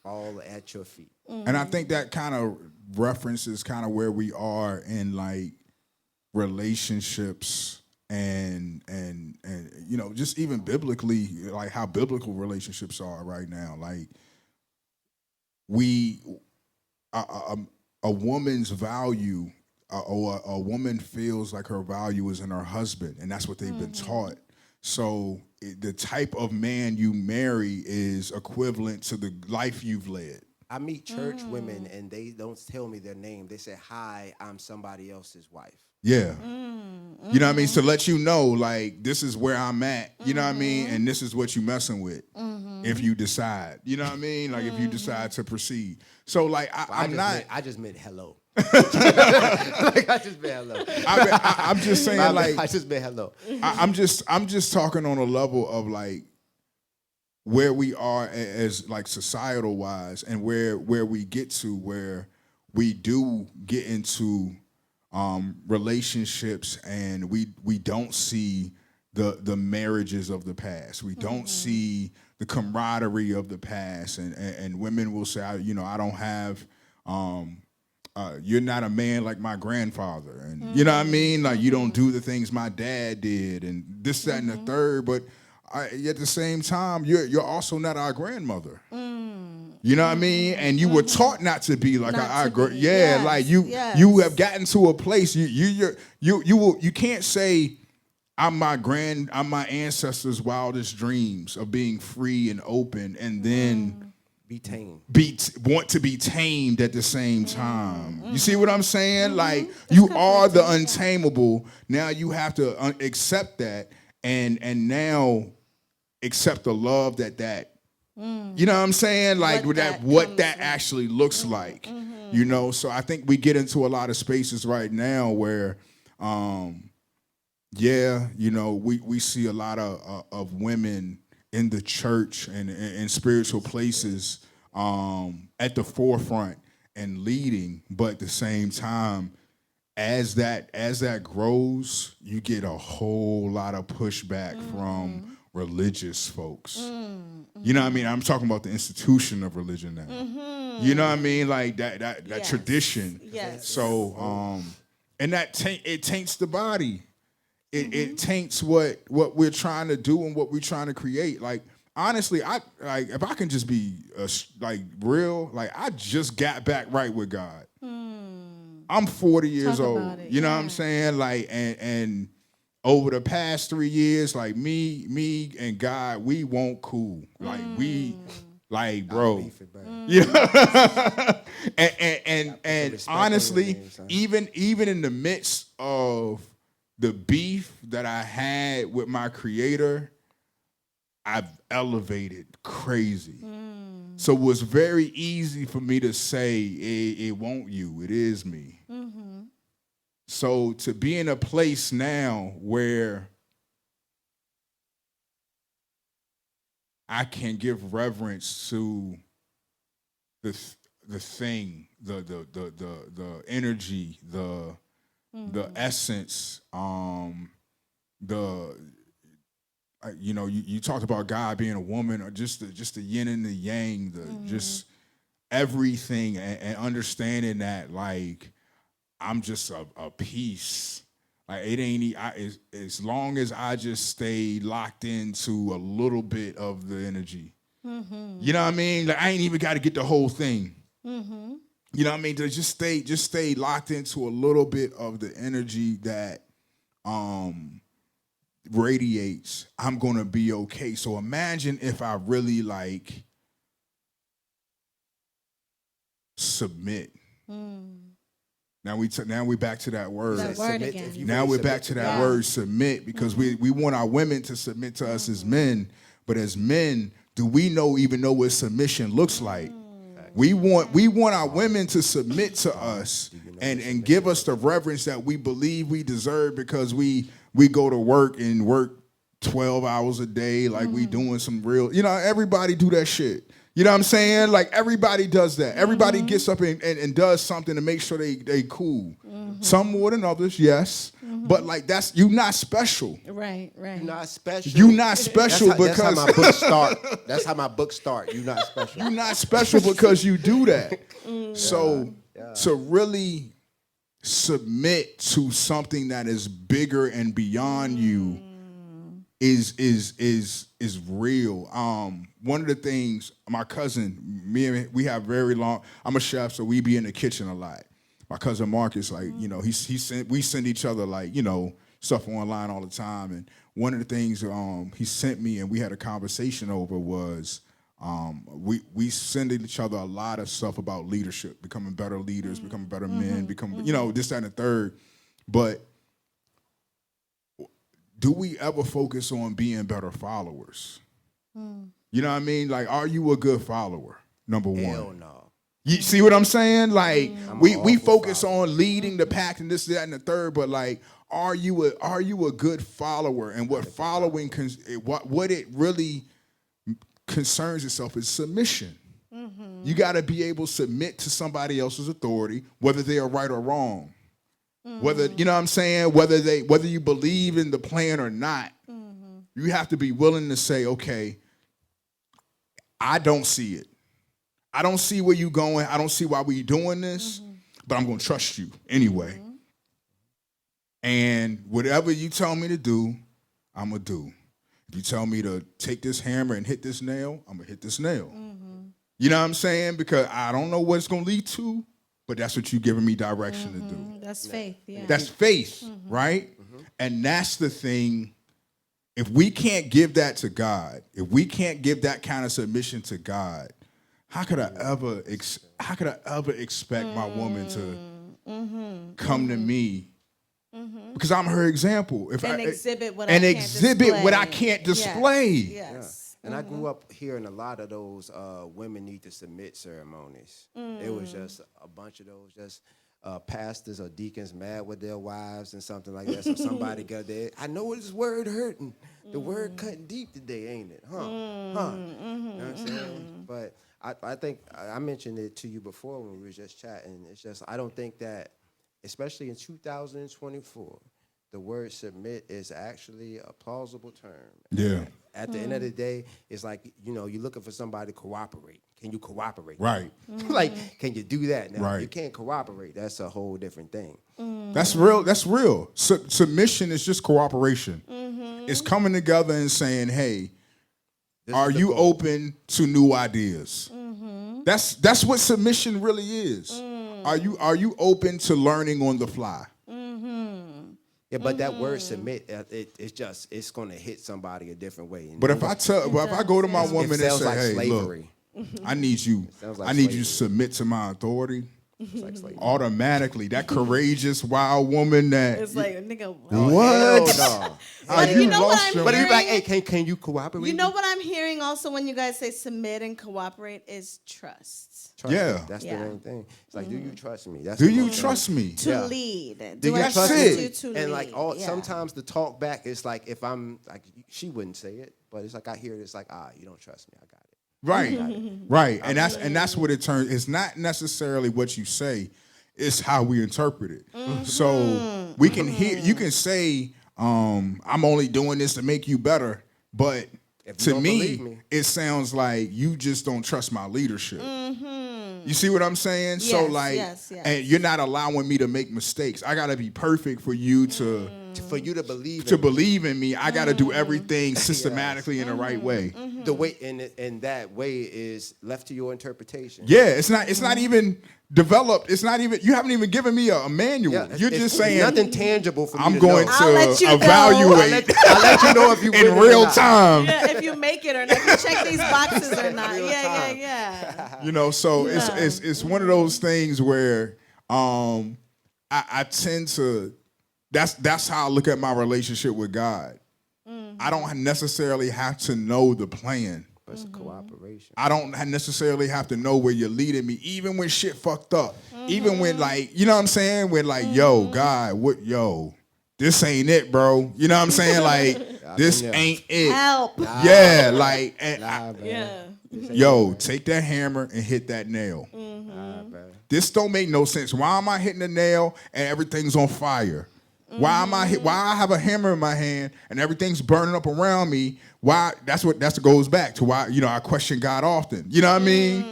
fall at your feet. And I think that kind of references kind of where we are in like relationships and you know, just even biblically, like how biblical relationships are right now. Like a woman's value, or a woman feels like her value is in her husband, and that's what they've been taught. So the type of man you marry is equivalent to the life you've led. I meet church women and they don't tell me their name. They say, "Hi, I'm somebody else's wife." Yeah. You know what I mean? To let you know, like, this is where I'm at, you know what I mean? And this is what you messing with if you decide. You know what I mean? Like, if you decide to proceed. So, like, I just meant hello. Like, I just meant hello. I'm just saying, like, I just meant hello. I'm just talking on a level of, like, where we are as, like, societal wise, and where we get to, where we do get into relationships, and we don't see the marriages of the past. We don't see the camaraderie of the past, and women will say, I don't have. You're not a man like my grandfather, and you know what I mean. Like, you don't do the things my dad did, and this, that, and the third. But at the same time, you're also not our grandmother. You know what I mean? And you were taught not to be like Not I to agree. be. Yeah, Yes, like you yes. you have gotten to a place you can't say I'm my ancestors' wildest dreams of being free and open, and then Be tamed. want to be tamed at the same time. You see what I'm saying? Like It's you are the conflicting, yeah. untamable. Now you have to accept that, and now accept the love that. You know what I'm saying? Like What what that that comes with. actually looks like. You know, so I think we get into a lot of spaces right now where yeah, you know, we see a lot of women in the church and in spiritual places at the forefront and leading, but at the same time, as that grows, you get a whole lot of pushback from religious folks. You know what I mean? I'm talking about the institution of religion now. You know what I mean? Like that Yes. tradition. Yes. So and it taints the body. It taints what we're trying to do and what we're trying to create. Like honestly, I like if I can just be like real, like I just got back right with God. I'm 40 years Talk old. about it, You know what I'm yeah. saying? Like and over the past 3 years, like me and God, we won't cool. Like we like bro. Beef it, bro. Yeah. and respect on your honestly, name, son. even in the midst of the beef that I had with my creator, I've elevated crazy. So it was very easy for me to say, it won't you, it is me. So to be in a place now where I can give reverence to the thing, the energy, the essence, you know, you talked about God being a woman, or just the yin and the yang, just everything, and understanding that like I'm just a piece. Like it ain't as long as I just stay locked into a little bit of the energy. You know what I mean? Like I ain't even got to get the whole thing. You know what I mean? To just stay locked into a little bit of the energy that radiates, I'm gonna be okay. So imagine if I really like submit. Now we back to that word. That word Submit again. if you Now really we're submit back to that God. word submit, because we want our women to submit to us as men, but as men, do we even know what submission looks like? We want our women to submit to us and give us the reverence that we believe we deserve, because we go to work and work 12 hours a day, like we doing some real, you know, everybody do that shit. You know what I'm saying? Like everybody does that. Everybody gets up and does something to make sure they cool. Some more than others, yes. But like you not special. Right. You're not special. You not special That's how because my book start. That's how my book start. You're not special. you're not special because you do that. So to really submit to something that is bigger and beyond you is real. One of the things, my cousin, we have I'm a chef, so we be in the kitchen a lot. My cousin Marcus, like, you know, we send each other like, you know, stuff online all the time. And one of the things he sent me and we had a conversation over was we send each other a lot of stuff about leadership, becoming better leaders, becoming better men, becoming, you know, this, that, and the third. But do we ever focus on being better followers? You know what I mean? Like, are you a good follower? Number one. Hell no. You see what I'm saying? Like we awful focus follower. on leading the pack and this, that, and the third, but like, are you a good follower? And what following what it really concerns itself is submission. You got to be able to submit to somebody else's authority, whether they are right or wrong. Whether, you know what I'm saying, whether you believe in the plan or not, you have to be willing to say, okay, I don't see it. I don't see where you're going. I don't see why we're doing this, but I'm going to trust you anyway. And whatever you tell me to do, I'm going to do. If you tell me to take this hammer and hit this nail, I'm going to hit this nail. You know what I'm saying? Because I don't know what it's going to lead to, but that's what you're giving me direction to do. That's faith. Yeah. That's faith, right? And that's the thing. If we can't give that to God, if we can't give that kind of submission to God, how could I ever expect my woman to come to me? Because I'm her example. Exhibit what I can't display. Yes. And I grew up hearing a lot of those women need to submit ceremonies. It was just a bunch of those, just pastors or deacons mad with their wives and something like that. So somebody got there. I know this word hurting. The word cutting deep today, ain't it? Huh? You know what I'm saying? But I think I mentioned it to you before when we were just chatting. It's just I don't think that, especially in 2024, the word submit is actually a plausible term. Yeah. At the end of the day, it's like, you're looking for somebody to cooperate. Can you cooperate? Right. Like, can you do that? Now, Right. if you can't cooperate, that's a whole different thing. That's real. That's real. Submission is just cooperation. It's coming together and saying, hey, are you open to new ideas? That's what submission really is. Are you open to learning on the fly? Yeah, but that word submit, it's going to hit somebody a different way. But if I go to my woman and say, like hey, slavery. look, I need you to submit to my authority. It's like slavery. Automatically, that courageous, wild woman that It's like, nigga, what? No. But you know what I'm But if you're like, hearing? hey, can you cooperate? You know what I'm hearing also when you guys say submit and cooperate is trust. Trust me. Yeah. That's the main thing. It's like, do you trust me? That's Do the you most trust me? To lead. Do you That's trust it. me? You to lead. And like Yeah. sometimes the talk back is like, if I'm like, she wouldn't say it, but it's like I hear it. It's like, you don't trust me. I got it. Right, right, and that's what it turns. It's not necessarily what you say; it's how we interpret it. So we can hear. You can say, "I'm only doing this to make you better," but If you to don't believe me, me. it sounds like you just don't trust my leadership. You see what I'm saying? So Yes, like, yes. and you're not allowing me to make mistakes. I gotta be perfect for you to believe in me. I gotta do everything systematically in the right way. The way and that way is left to your interpretation. Yeah, it's not even developed. It's not even. You haven't even given me a manual. Yeah, You're it's just saying nothing tangible for me I'm to going know. I'll let to you know. evaluate I'll let you know if you in real time. Yeah, if you make it or not, if you check these boxes or not. Real Yeah, time. yeah. You know, so it's one of those things where I tend to. That's how I look at my relationship with God. I don't necessarily have to know the plan. But it's a cooperation. I don't necessarily have to know where you're leading me, even when shit fucked up. Even when, like, you know what I'm saying? When, like, yo, God, this ain't it, bro. You know what I'm saying? Like, this ain't it. Help. Yeah, like, and Nah, man. Yeah. yo, take that hammer and hit that nail. Nah, man. This don't make no sense. Why am I hitting the nail and everything's on fire? Why I have a hammer in my hand and everything's burning up around me? Why? That's what goes back to why, I question God often. You know what I mean?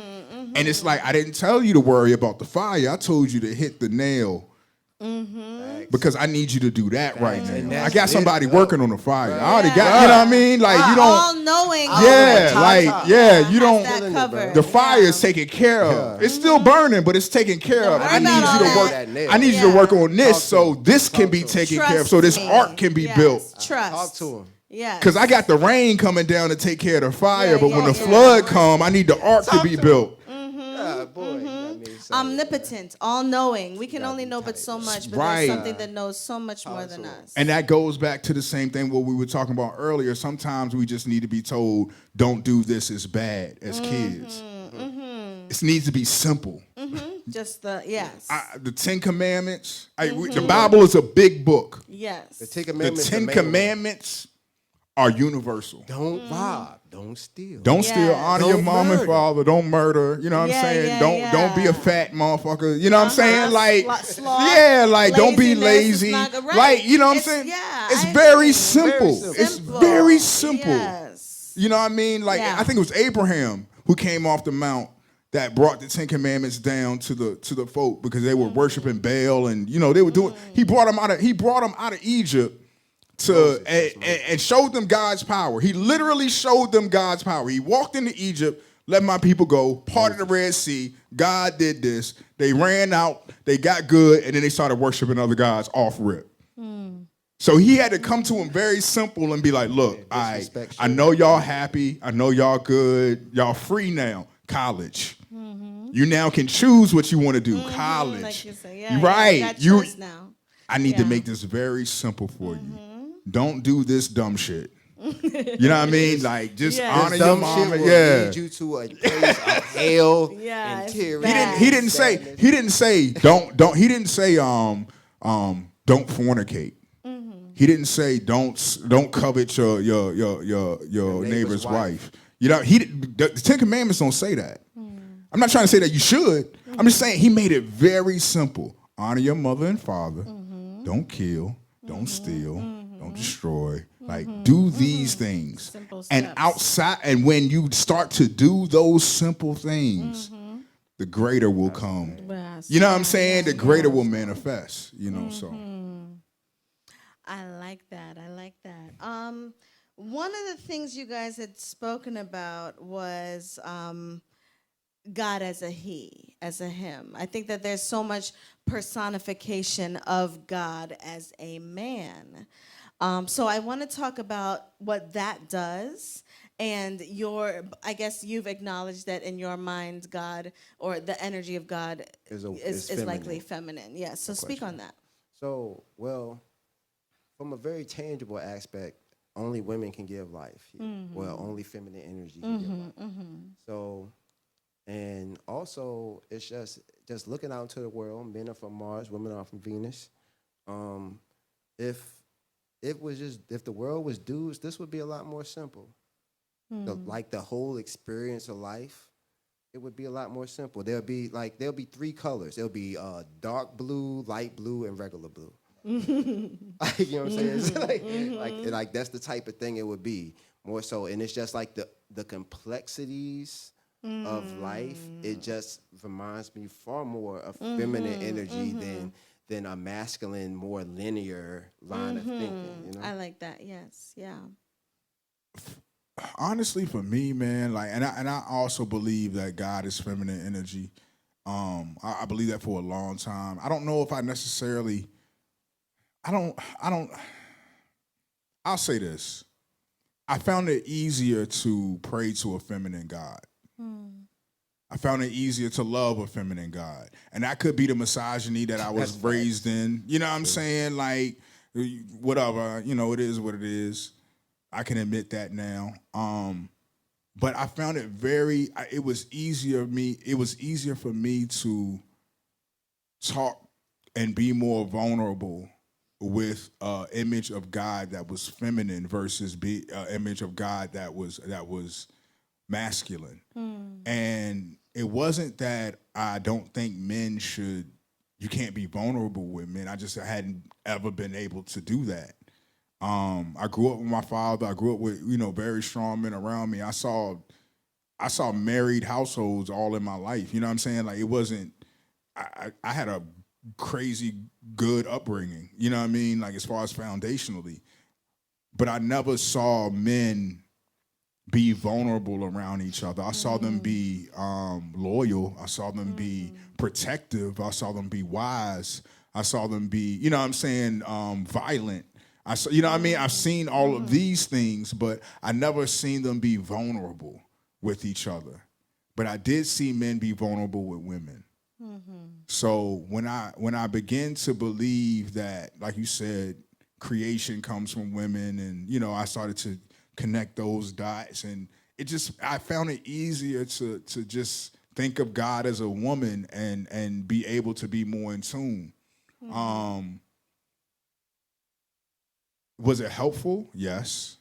And it's like, I didn't tell you to worry about the fire. I told you to hit the nail. Because I need you to do that right And now. I that's got somebody it, working on the fire. I already got, you know what I mean? Like, you don't. All knowing. Yeah, like, yeah, you don't. That covered. The fire is taken care of. It's still burning, but it's taken care of. worry I need about you to all work. that. I need you to work on this so this can be taken care of. So this me. ark can be Yes, built. Trust. Talk to him. Yeah. Because I got the rain coming down to take care of the fire, but when the yeah. flood come, I need the ark to be built. Yeah, boy. That means something. Omnipotent, all knowing. We can only know but so much, but Right. there's something that knows so much more than us. And that goes back to the same thing what we were talking about earlier. Sometimes we just need to be told, don't do this, it's bad as kids. It needs to be simple. Just yes. The 10 Commandments, the Bible is a big book. Yes. The Ten The Commandments. 10 main Commandments are universal. one. Don't rob. Don't steal. Don't steal, Yes. honor your Don't mom and murder. father, don't murder, you know what I'm Yeah, saying? yeah, Don't be a yeah. fat motherfucker, you know what I'm saying? Like, Sloth, yeah, like, don't be laziness is lazy. not good. Right. Like, you know what I'm It's- saying? yeah, It's I very agree. simple. Very It's Simple. very simple. Yes. You know what I mean? Like, Yeah. I think it was Abraham who came off the mount that brought the 10 Commandments down to the folk because they were worshiping Baal and they were doing. He brought them out of Egypt and showed them God's power. He literally showed them God's power. He walked into Egypt, let my people go, part of the Red Sea. God did this. They ran out, they got good, and then they started worshiping other gods off rip. So he had to come to him very simple and be like, look, I know y'all happy. I know y'all good. Y'all free now. College. You now can choose what you want to do. College. Like you said, You're right. You now. I need to make this very simple for you. Don't do this dumb shit. You know what I mean? Like, just honor your mama. Lead you to a place of hell and tears. He didn't say don't fornicate. He didn't say don't covet your neighbor's wife. You know, the Ten Commandments don't say that. I'm not trying to say that you should. I'm just saying he made it very simple. Honor your mother and father. Don't kill. Don't steal. Don't destroy. Like, do these things. And outside, and when you start to do those simple things, the greater will come. You know what I'm saying? The greater will manifest, you know, so. I like that. One of the things you guys had spoken about was God as a he, as a him. I think that there's so much personification of God as a man. So I want to talk about what that does. And I guess you've acknowledged that in your mind, God, or the energy of God is likely feminine. Yes, so speak on that. So, well, from a very tangible aspect, only women can give life. Well, only feminine energy can give life. So, and also, it's just looking out into the world. Men are from Mars, women are from Venus. If the world was dudes, this would be a lot more simple. The whole experience of life, it would be a lot more simple. There'll be three colors. There'll be dark blue, light blue, and regular blue. You know what I'm saying? It's like that's the type of thing it would be more so. And it's just like the complexities of life. It just reminds me far more of feminine energy than a masculine, more linear line of thinking. You know? I like that. Yes. Yeah. Honestly, for me, man, like, and I also believe that God is feminine energy. I believe that for a long time. I don't know if I necessarily. I'll say this. I found it easier to pray to a feminine God. I found it easier to love a feminine God. And that could be the misogyny that I was raised in. You know what I'm saying? Like, whatever, you know, it is what it is. I can admit that now. But I found it it was easier for me to talk and be more vulnerable with an image of God that was feminine versus image of God that was masculine. And it wasn't that I don't think you can't be vulnerable with men. I just hadn't ever been able to do that. I grew up with my father. I grew up with, very strong men around me. I saw married households all in my life. You know what I'm saying? Like, it wasn't, I had a crazy good upbringing, you know what I mean? Like, as far as foundationally. But I never saw men be vulnerable around each other. I saw them be loyal. I saw them be protective. I saw them be wise. I saw them be, you know what I'm saying, violent. You know what I mean? I've seen all of these things, but I never seen them be vulnerable with each other. But I did see men be vulnerable with women. So when I begin to believe that, like you said, creation comes from women, and I started to connect those dots, and I found it easier to just think of God as a woman and be able to be more in tune. Was it helpful? Yes.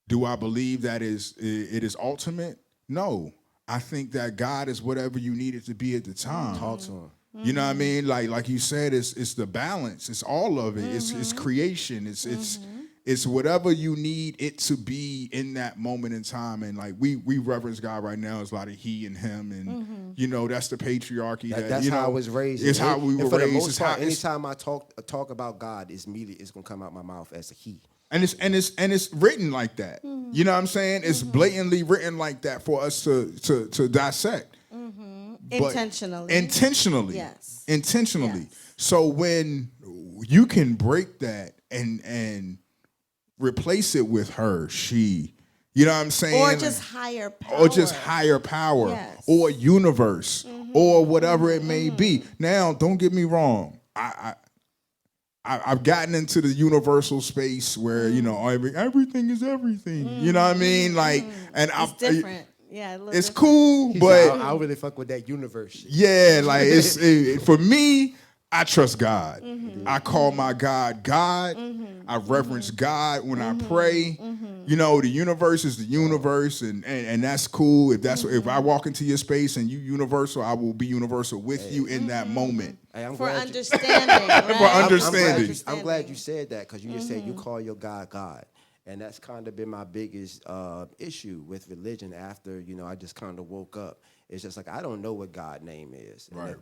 Do I believe that it is ultimate? No. I think that God is whatever you need it to be at the time. Talk to him. You know what I mean? Like you said, it's the balance. It's all of it. It's creation. It's whatever you need it to be in that moment in time. And like we reverence God right now. It's a lot of he and him, and that's the patriarchy. That's how I was raised. It's how we were for raised. The most part, anytime I talk about God, it's gonna come out my mouth as a he. And it's written like that. You know what I'm saying? It's blatantly written like that for us to dissect. But intentionally. Yes. Intentionally. Yes. So when you can break that and replace it with her, she, you know what I'm saying? Or just higher power. Yes. Or universe, or whatever it may be. Now, don't get me wrong. I've gotten into the universal space where, you know, everything is everything. You know what I mean? Like, and it's different. Yeah, it's cool, but I don't really fuck with that universe shit. Yeah, like for me, I trust God. I call my God God. I reverence God when I pray. You know, the universe is the universe, and that's cool. If I walk into your space and you universal, I will be universal with you in that moment. Hey, for understanding. Right? For understanding. I'm glad you said that, because you just said you call your God God. And that's kind of been my biggest issue with religion after, you know, I just kind of woke up. It's just like, I don't know what God's name is. And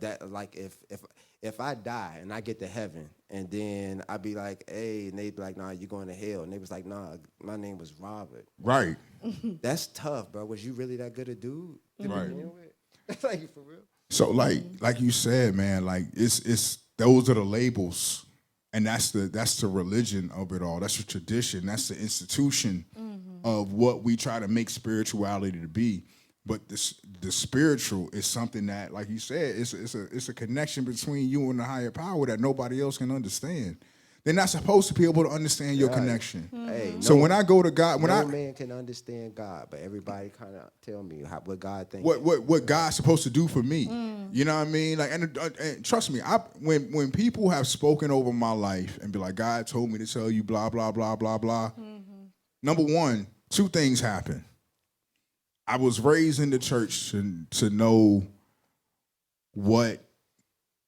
if I die and I get to heaven and then I be like, hey, and they be like, nah, you're going to hell. And they was like, nah, my name was Robert. Right. That's tough, bro. Was you really that good a dude to Right. begin with? Like, for real? So like you said, man, like it's those are the labels. And that's the religion of it all. That's the tradition. That's the institution of what we try to make spirituality to be. But the spiritual is something that, like you said, it's a connection between you and the higher power that nobody else can understand. They're not supposed to be able to understand your connection. Hey, So when I go to God, no man can understand God, but everybody kind of tell me what God thinks. What God's supposed to do for me. You know what I mean? Like, and trust me, when people have spoken over my life and be like, God told me to tell you blah blah blah blah blah. Number one, two things happen. I was raised in the church to know what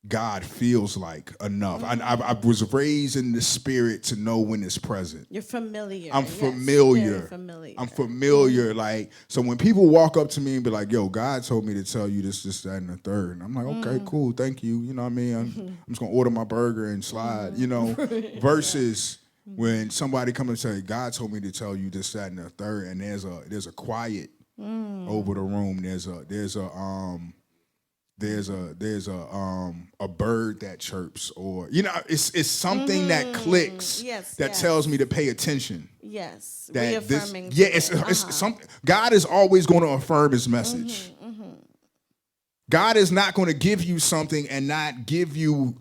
God feels like enough. I was raised in the spirit to know when it's present. You're familiar. I'm familiar. Very familiar. I'm familiar. Like, so when people walk up to me and be like, yo, God told me to tell you this, that, and the third. And I'm like, okay, cool, thank you. You know what I mean? I'm just going to order my burger and slide, you know, versus when somebody comes and say, God told me to tell you this, that, and the third, and there's a quiet over the room. There's a bird that chirps, or, you know, it's something that clicks that tells me to pay attention. Yes, that reaffirming. It's something. God is always going to affirm his message. God is not going to give you something and not give you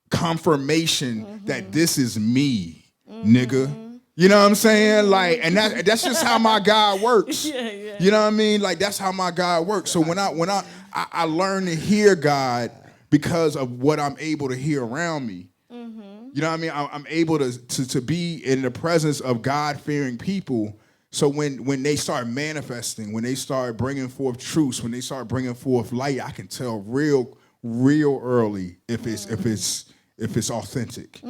confirmation that this is me, nigga. You know what I'm saying? Like, and that's just how my God works. You know what I mean? Like, that's how my God works. So when I learn to hear God because of what I'm able to hear around me. You know what I mean? I'm able to be in the presence of God-fearing people. So when they start manifesting, when they start bringing forth truths, when they start bringing forth light, I can tell real early if it's authentic,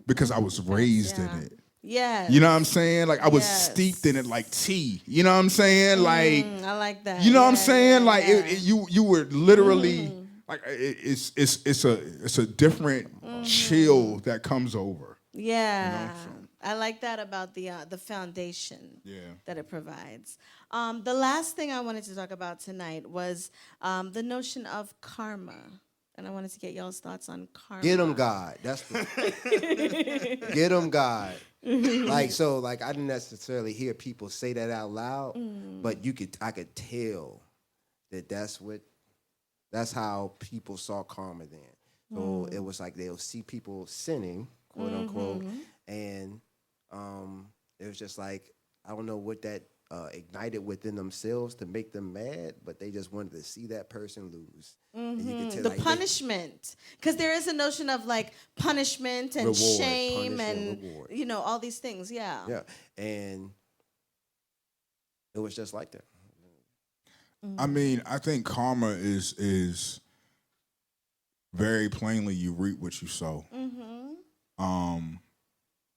because I was raised in it. Yeah. You know what I'm saying? Like, I was steeped in it like tea. You know what I'm saying? Like, I like that. You know what I'm saying? Like, you were literally like, it's a different chill that comes over. Yeah. You know, so. I like that about the foundation Yeah. that it provides. The last thing I wanted to talk about tonight was the notion of karma. And I wanted to get y'all's thoughts on karma. Get them, God. That's get them, God. Like, so, like, I didn't necessarily hear people say that out loud, but I could tell that that's how people saw karma then. So it was like they'll see people sinning, quote unquote, and it was just like, I don't know what that ignited within themselves to make them mad, but they just wanted to see that person lose. And you could tell, the like, punishment, because there is a notion of like punishment and reward, shame and reward. you know, all these things. Yeah. And it was just like that. I mean, I think karma is very plainly you reap what you sow.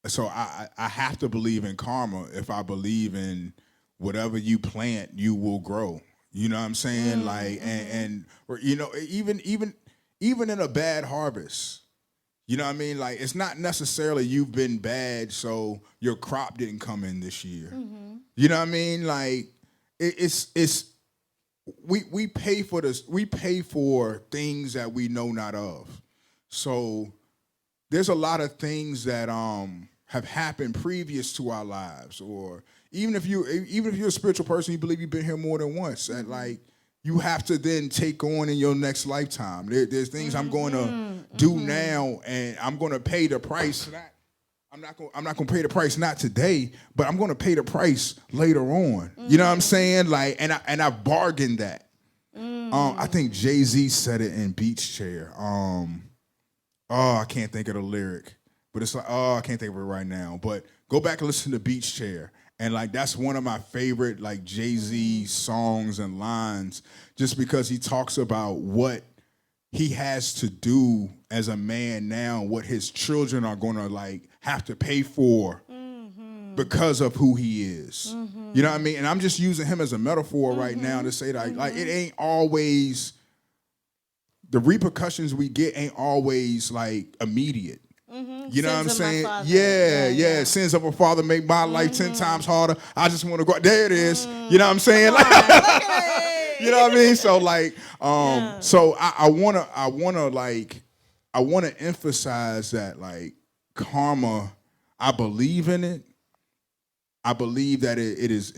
So I have to believe in karma. If I believe in whatever you plant, you will grow. You know what I'm saying? Like, and or, you know, even in a bad harvest, You know what I mean? Like, it's not necessarily you've been bad, so your crop didn't come in this year. You know what I mean? Like, it's we pay for this. We pay for things that we know not of. So there's a lot of things that have happened previous to our lives, or even if you're a spiritual person, you believe you've been here more than once, and like you have to then take on in your next lifetime. There's things I'm going to do now, and I'm going to pay the price. I'm not going to pay the price not today, but I'm going to pay the price later on. You know what I'm saying? Like, and I bargained that. I think Jay-Z said it in Beach Chair. I can't think of the lyric, but it's like, I can't think of it right now. But go back and listen to Beach Chair. And like that's one of my favorite like Jay-Z songs and lines, just because he talks about what he has to do as a man now, what his children are gonna like have to pay for because of who he is. You know what I mean? And I'm just using him as a metaphor right now to say that like it ain't always, the repercussions we get ain't always like immediate. You know what I'm saying? Yeah. Sins of a father make my life 10 times harder. I just want to go. There it is. You know what I'm saying? Like, you know what I mean? So like, so I wanna emphasize that like karma. I believe in it. I believe that it is.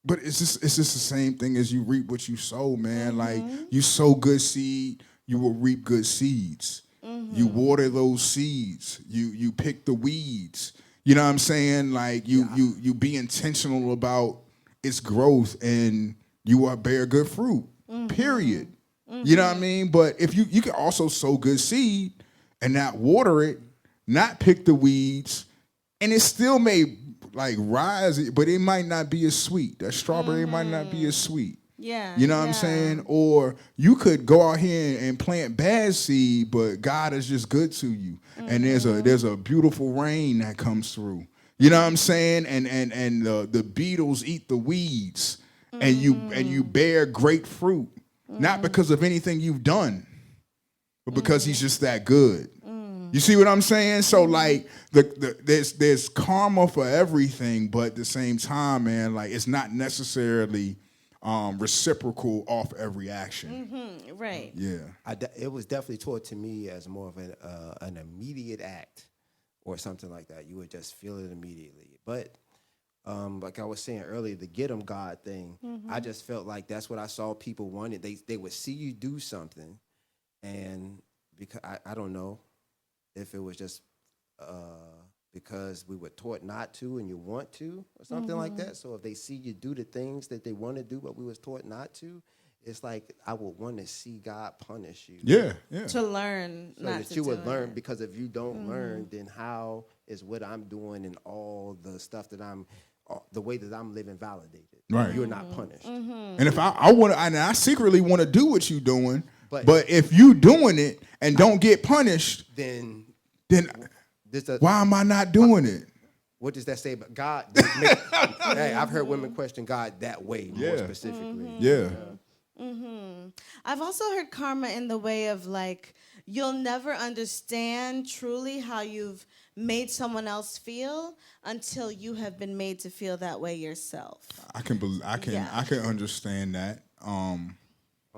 But it's just the same thing as you reap what you sow, man. Like you sow good seed, you will reap good seeds. You water those seeds. You pick the weeds. You know what I'm saying? Like you be intentional about its growth, and you will bear good fruit. Period. You know what I mean? But if you can also sow good seed and not water it, not pick the weeds, and it still may like rise, but it might not be as sweet. That strawberry might not be as sweet. Yeah. You know what I'm saying? Or you could go out here and plant bad seed, but God is just good to you. And there's a beautiful rain that comes through. You know what I'm saying? And the beetles eat the weeds, and you bear great fruit. Not because of anything you've done, but because he's just that good. You see what I'm saying? So like there's karma for everything, but at the same time, man, like it's not necessarily reciprocal off every action. Right. Yeah. It was definitely taught to me as more of an immediate act or something like that. You would just feel it immediately. But like I was saying earlier, the get 'em God thing, I just felt like that's what I saw people wanted. They would see you do something, and because I don't know if it was just because we were taught not to and you want to or something like that. So if they see you do the things that they want to do but we was taught not to, it's like I would want to see God punish you. Yeah. To learn So not that to you do would learn, it. because if you don't learn, then how is what I'm doing and all the stuff that the way that I'm living validated? Right. You're not punished. And if I want to, and I secretly want to do what you're doing, But if you doing it and don't get punished, then why am I not doing it? what does that say about God? Hey, I've heard women question God that way more specifically. Yeah. I've also heard karma in the way of like you'll never understand truly how you've made someone else feel until you have been made to feel that way yourself. I can understand that. Oh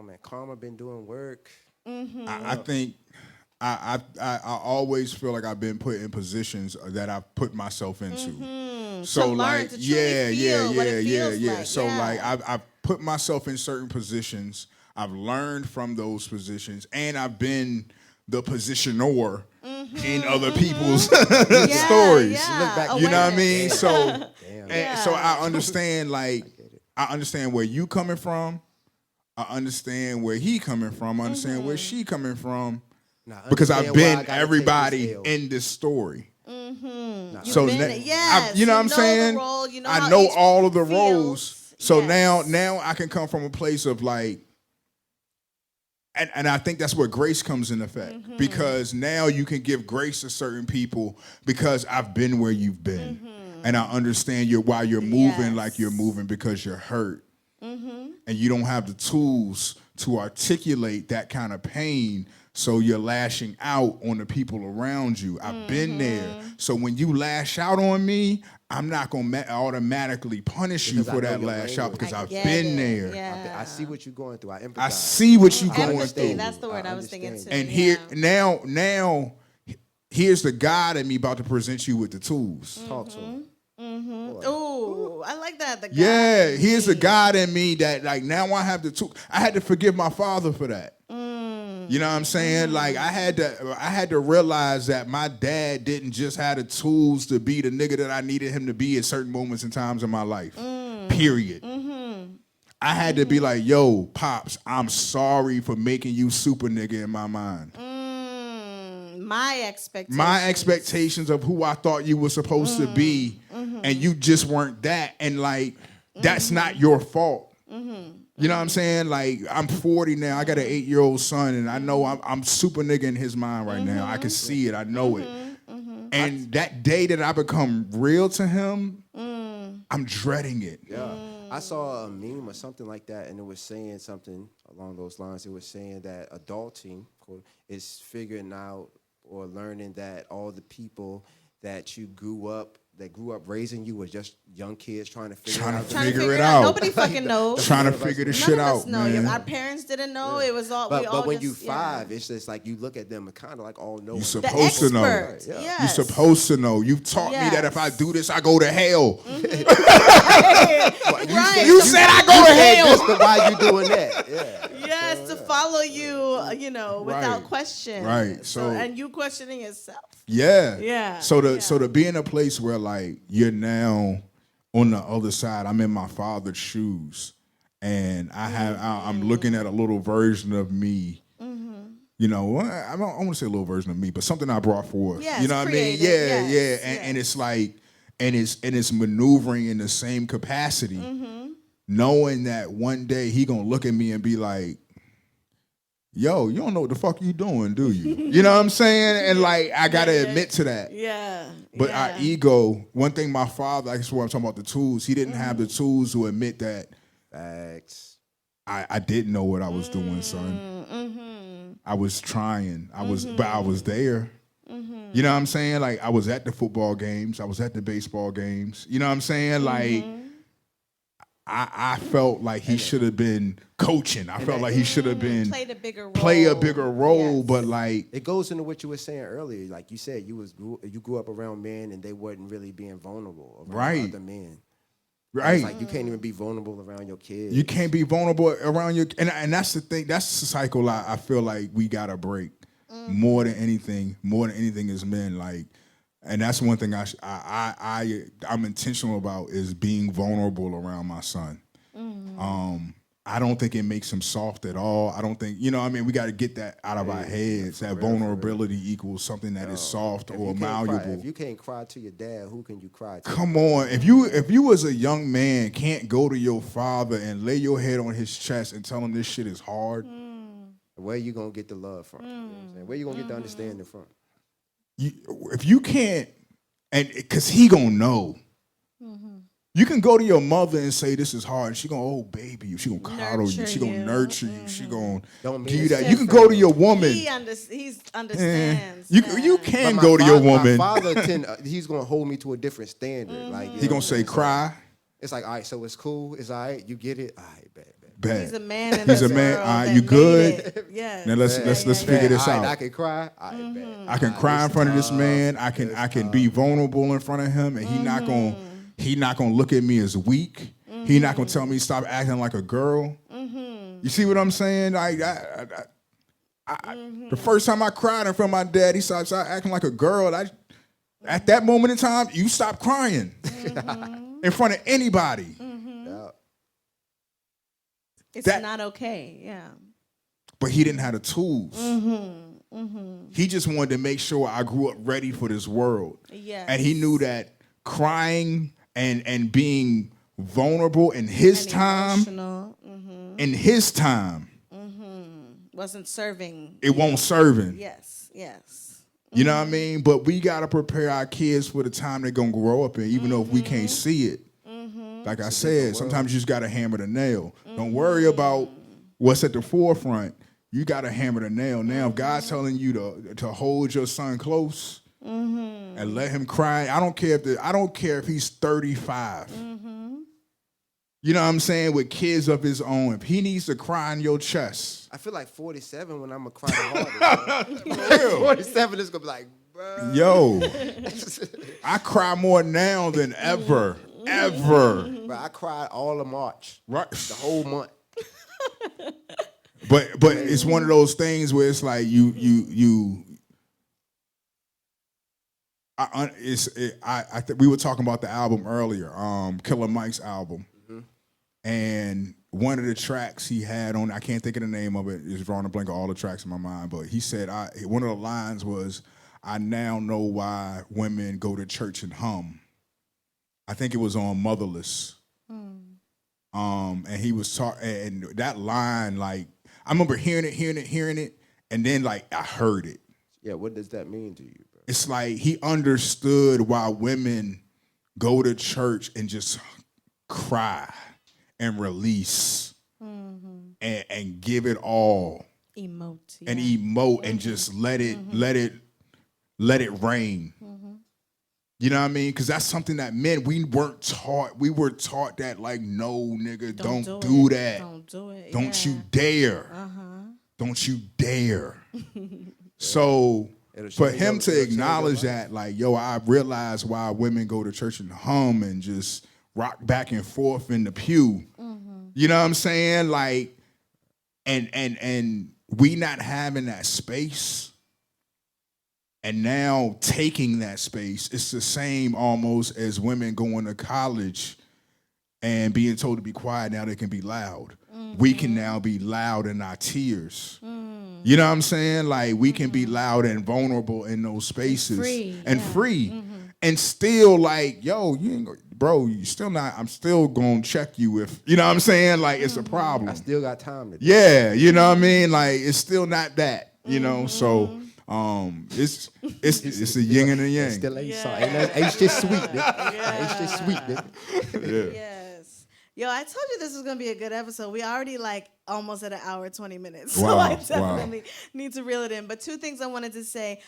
man, karma been doing work. I think I always feel like I've been put in positions that I've put myself into. So To learn like, to truly feel what it feels like. So Yeah. like I've put myself in certain positions. I've learned from those positions, and I've been the positioner in other people's stories. Yeah. You know what I mean? Awareness. So Damn. so I understand I understand where you coming from. I understand where he coming from. I understand where she coming from. Now, Because I've understand why I been gotta everybody take this L. in this story. You've So been na- it. Yes. you know what I'm know saying? The role, you know I how know each all of the feels. roles. So Yes. now I can come from a place of like, and I think that's where grace comes in effect, because now you can give grace to certain people because I've been where you've been, and I understand why you're moving like you're moving, because you're hurt, and you don't have the tools to articulate that kind of pain. So you're lashing out on the people around you. I've been there. So when you lash out on me, I'm not going to automatically punish you Because I for know that your lash out language. because I I've get been it. there. Yeah. I see what you're going through. I empathize. I see what you're going Empathy, through. that's the word I was thinking too. And yeah. here now, here's the God in me about to present you with the tools. Talk to him. Ooh, I like that. The God Yeah, in here's a me. God in me that like now I have the tool. I had to forgive my father for that. You know what I'm saying? Like I had to realize that my dad didn't just have the tools to be the nigga that I needed him to be at certain moments and times in my life. Period. I had to be like, yo, Pops, I'm sorry for making you super nigga in my mind. My expectations. My expectations of who I thought you were supposed to be, and you just weren't that. And like, that's not your fault. You know what I'm saying? Like, I'm 40 now. I got an 8-year-old son, and I know I'm super nigga in his mind right now. I can see it. I know it. And that day that I become real to him, I'm dreading it. Yeah. I saw a meme or something like that, and it was saying something along those lines. It was saying that adulting quote, is figuring out or learning that all the people that you grew up raising you were just young kids trying to figure it out. Nobody fucking knows. Trying to figure this shit None of out, us know. man. Our parents didn't know. It was all. But when you 5, it's just like you look at them and kind of like all know. You supposed to know. Expert, Yeah. yes. You're supposed to know. You've taught me that if I do this, I go to hell. Right. You said I go to hell. That's why you doing that. Yeah. Yes, to follow you, without Right. question. Right. So and you questioning yourself. Yeah. Yeah. So to be in a place where like you're now on the other side, I'm in my father's shoes, and I'm looking at a little version of me. You know, I want to say a little version of me, but something I brought forth. Yes, you know what I mean? creative, Yeah, yes, yeah. And it's like, and it's maneuvering in the same capacity, knowing that one day he gonna look at me and be like, yo, you don't know what the fuck you doing, do you? You know what I'm saying? And like, I gotta admit to that. Yeah. But our ego, one thing my father, I guess what I'm talking about the tools, he didn't have the tools to admit that Facts. I didn't know what I was doing, son. I was trying. But I was there. You know what I'm saying? Like I was at the football games, I was at the baseball games. You know what I'm saying? Like I felt like he should have been coaching. I felt like he should have been Played a bigger role. play a bigger role, Yes. but like It goes into what you were saying earlier. Like you said, you grew up around men and they wasn't really being vulnerable around Right. other men. right. It's like you can't even be vulnerable around your kids. You can't be vulnerable around your, and that's the thing. That's the cycle I feel like we gotta break more than anything. More than anything as men, like, and that's one thing I'm intentional about is being vulnerable around my son. I don't think it makes him soft at all. I don't think, you know what I mean, we got to get that out of our heads. That vulnerability equals something that is soft or malleable. If you can't cry to your dad, who can you cry to? Come on. If you as a young man can't go to your father and lay your head on his chest and tell him this shit is hard, Where you going to get the love from? You know what I'm saying? Where you going to get the understanding from? if you can't, and because he gonna know. You can go to your mother and say this is hard, and she gonna, oh baby, she gonna coddle you, she gonna nurture you, she gonna Don't give you mean that. You can go to your woman. He understands. You can But go to your woman. My father, he's going to hold me to a different standard. Like He gonna say cry. It's like, all right, so it's cool. It's all right. You get it. All right, bad. Bad. He's a man in He's this a man. world All right, that you made good? it. Yes. Now let's figure this All right, out. I can cry. All right, bad. I can cry in front of this man. I can be vulnerable in front of him, and he not gonna look at me as weak. He not gonna tell me stop acting like a girl. You see what I'm saying? The first time I cried in front of my dad, he started acting like a girl. At that moment in time, you stop crying in front of anybody. Yeah. It's not okay. Yeah. But he didn't have the tools. He just wanted to make sure I grew up ready for this world. Yes. And he knew that crying and being vulnerable in his time, in his time, wasn't serving. it won't serve him. Yes. You know what I mean? But we got to prepare our kids for the time they're going to grow up in, even though if we can't see it. Like I said, sometimes you just got to hammer the nail. Don't worry about what's at the forefront. you got to hammer the nail. Now, if God's telling you to hold your son close and let him cry, I don't care if he's 35. You know what I'm saying? With kids of his own, if he needs to cry in your chest. I feel like 47 when I'm going to cry the hardest. 47 is going to be like, bruh. Yo, I cry more now than ever. Ever. But I cried all of March. Right. The whole month. But it's one of those things where it's like I think we were talking about the album earlier, Killer Mike's album. And one of the tracks he had on, I can't think of the name of it, it's drawing a blank of all the tracks in my mind, but he said, one of the lines was, I now know why women go to church and hum. I think it was on Motherless. And he was talking, and that line, like, I remember hearing it, and then, like, I heard it. Yeah, what does that mean to you, bro? It's like he understood why women go to church and just cry and release and give it all. Emote. And emote and just let it rain. You know what I mean? Because that's something that men, we weren't taught. We were taught that, like, no, nigga, don't do that. Don't do it. Don't you dare. Don't you dare. So for him to acknowledge that, like, yo, I realize why women go to church and hum and just rock back and forth in the pew. You know what I'm saying? Like, and we not having that space. And now taking that space, it's the same almost as women going to college and being told to be quiet. Now they can be loud. We can now be loud in our tears. You know what I'm saying? Like, we can be loud and vulnerable in those spaces. Free. And still, like, yo, you ain't bro, you still not, I'm still gonna check you if, you know what I'm saying? Like, it's a problem. I still got time to do Yeah, you know what I mean? Like, it's still not that, you know? So it's a yin and a yang. It still ain't so. It's just sweet, nigga. It's just sweet, nigga. Yes. Yo, I told you this was gonna be a good episode. We already like almost at an hour 20 minutes, so Wow, I definitely need to reel it in. But two things I wanted to say.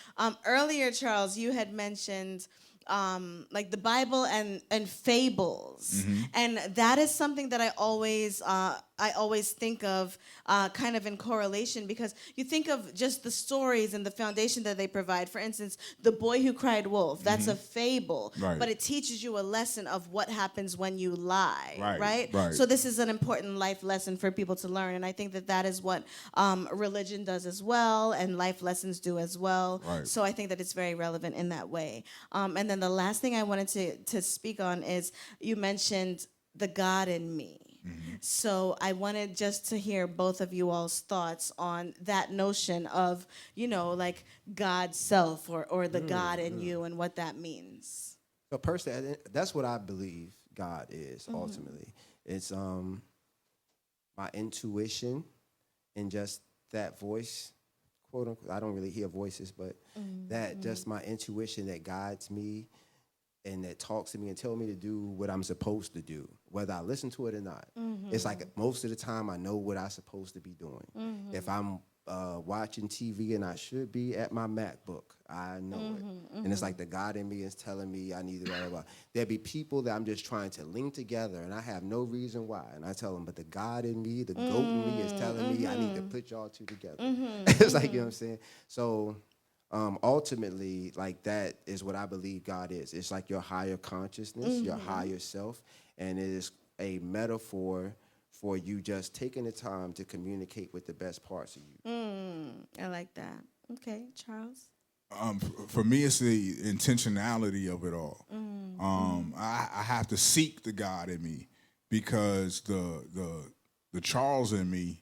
Earlier, Charles, you had mentioned like the Bible and fables, and that is something that I always think of kind of in correlation, because you think of just the stories and the foundation that they provide. For instance, The Boy Who Cried Wolf, that's a fable, but it teaches you a lesson of what happens when you lie, right? So this is an important life lesson for people to learn, and I think that is what religion does as well, and life lessons do as well. So I think that it's very relevant in that way. And then the last thing I wanted to speak on is, you mentioned the God in me. So I wanted just to hear both of you all's thoughts on that notion of, you know, like God's self or the God in you and what that means. So personally, that's what I believe God is ultimately. It's my intuition and just that voice, quote unquote. I don't really hear voices, but that just my intuition that guides me and that talks to me and tell me to do what I'm supposed to do, whether I listen to it or not. It's like most of the time I know what I'm supposed to be doing. If I'm watching TV and I should be at my MacBook, I know it. And it's like the God in me is telling me I need to blah, blah, blah. There'll be people that I'm just trying to link together and I have no reason why. And I tell them, but the God in me, the goat in me is telling me I need to put y'all two together. It's like, you know what I'm saying? So ultimately, like, that is what I believe God is. It's like your higher consciousness, your higher self, and it is a metaphor for you just taking the time to communicate with the best parts of you. I like that. Okay, Charles? For me, it's the intentionality of it all. I have to seek the God in me, because the Charles in me,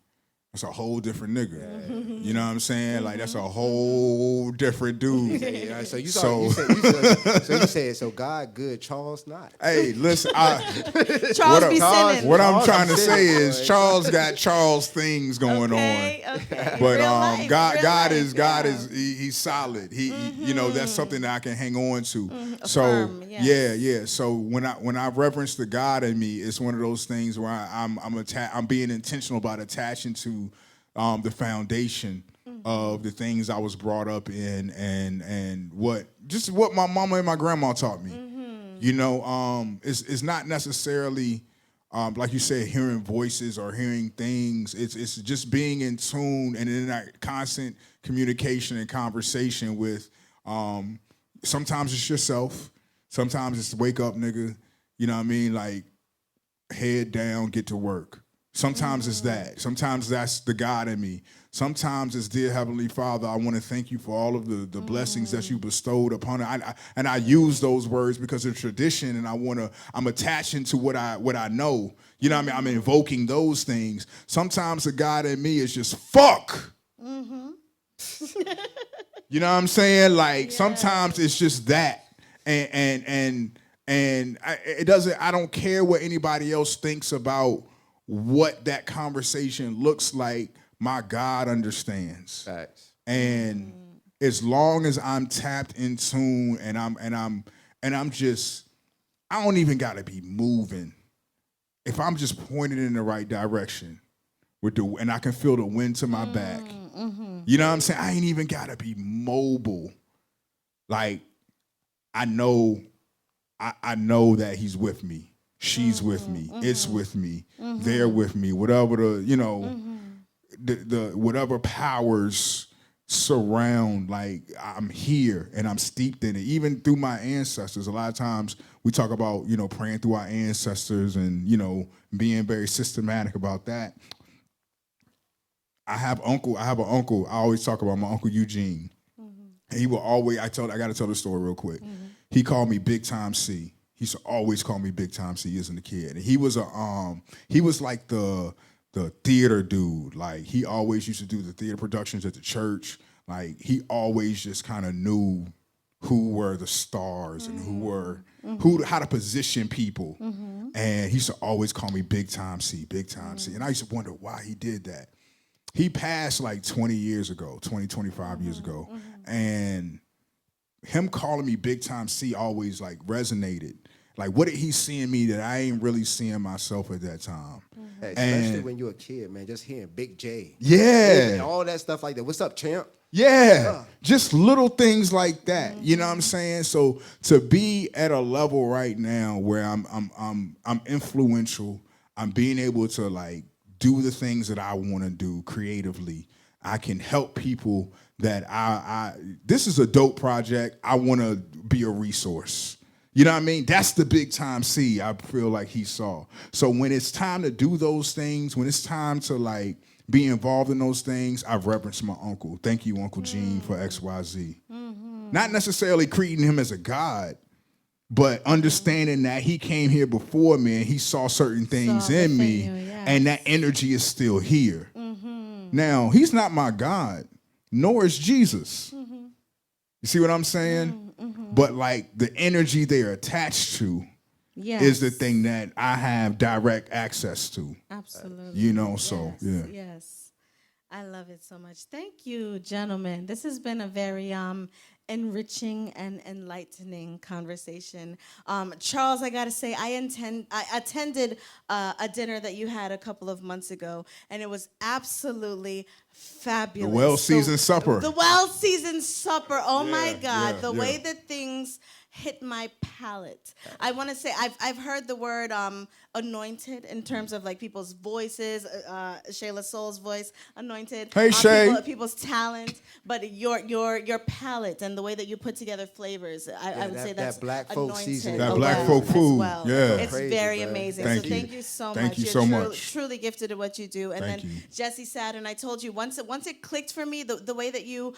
that's a whole different nigga. You know what I'm saying? Like, that's a whole different dude. So you said, so God good, Charles not. Hey, listen, Charles be sinning. what I'm trying to say is Charles got Charles things going on. Okay. But Real life, God real is he's solid. He you know, that's something that I can hang on to. So Affirm, yes. yeah. So when I reverence the God in me, it's one of those things where I'm being intentional about attaching to the foundation of the things I was brought up in, and what my mama and my grandma taught me. You know, it's not necessarily like you said, hearing voices or hearing things. It's just being in tune and in that constant communication and conversation with. Sometimes it's yourself. Sometimes it's wake up, nigga. You know what I mean? Like, head down, get to work. Sometimes it's that. Sometimes that's the God in me. Sometimes it's, dear Heavenly Father, I want to thank you for all of the blessings that you bestowed upon it. And I use those words because of tradition, and I'm attaching to what I know. You know what I mean? I'm invoking those things. Sometimes the God in me is just fuck. You know what I'm saying? Like, sometimes it's just that. And I don't care what anybody else thinks about what that conversation looks like. My God understands. Facts. And as long as I'm tapped in tune and I'm just, I don't even gotta be moving. If I'm just pointed in the right direction and I can feel the wind to my back. You know what I'm saying? I ain't even gotta be mobile. Like, I know that he's with me. She's with me. It's with me. They're with me. Whatever the whatever powers surround, like, I'm here and I'm steeped in it. Even through my ancestors. A lot of times we talk about, praying through our ancestors and, being very systematic about that. I have an uncle. I always talk about my Uncle Eugene. And he will always, I got to tell the story real quick. He called me Big Time C. He used to always call me Big Time C as a kid. And he was like the theater dude. Like, he always used to do the theater productions at the church. Like, he always just kind of knew who were the stars and how to position people. And he used to always call me Big Time C, Big Time C. And I used to wonder why he did that. He passed like 25 years ago. And him calling me Big Time C always like resonated. Like, what did he see in me that I ain't really seeing myself at that time? Especially when you're a kid, man, just hearing Big J. Yeah. And all that stuff like that. What's up, champ? Yeah. Just little things like that. You know what I'm saying? So to be at a level right now where I'm influential, I'm being able to like do the things that I want to do creatively. I can help people that this is a dope project. I want to be a resource. You know what I mean? That's the Big Time C I feel like he saw. So when it's time to do those things, when it's time to like be involved in those things, I reverence my uncle. Thank you, Uncle Gene, for XYZ. Not necessarily treating him as a god, but understanding that he came here before me and he saw certain things in me, and that energy is still here. Now, he's not my God, nor is Jesus. You see what I'm saying? But like the energy they're attached to is the thing that I have direct access to. Absolutely. So yeah. Yes. I love it so much. Thank you, gentlemen. This has been a very enriching and enlightening conversation. Charles, I gotta say, I attended a dinner that you had a couple of months ago, and it was absolutely fabulous. The well-seasoned supper. The well-seasoned supper. Oh Yeah, my God, yeah, the yeah. way that things hit my palate. I want to say I've heard the word anointed in terms of like people's voices. Shayla Soul's voice, anointed. Hey, Shay. People's talent, but your palate and the way that you put together flavors. I would say that's that black folk anointed seasoning. That as black folk as food, well. yeah. It's Crazy, very man. amazing. Thank so you. thank you so Thank much. you You're so much. truly gifted at what you do. And Thank then you. Jesse Saturn, I told you once it clicked for me the way that you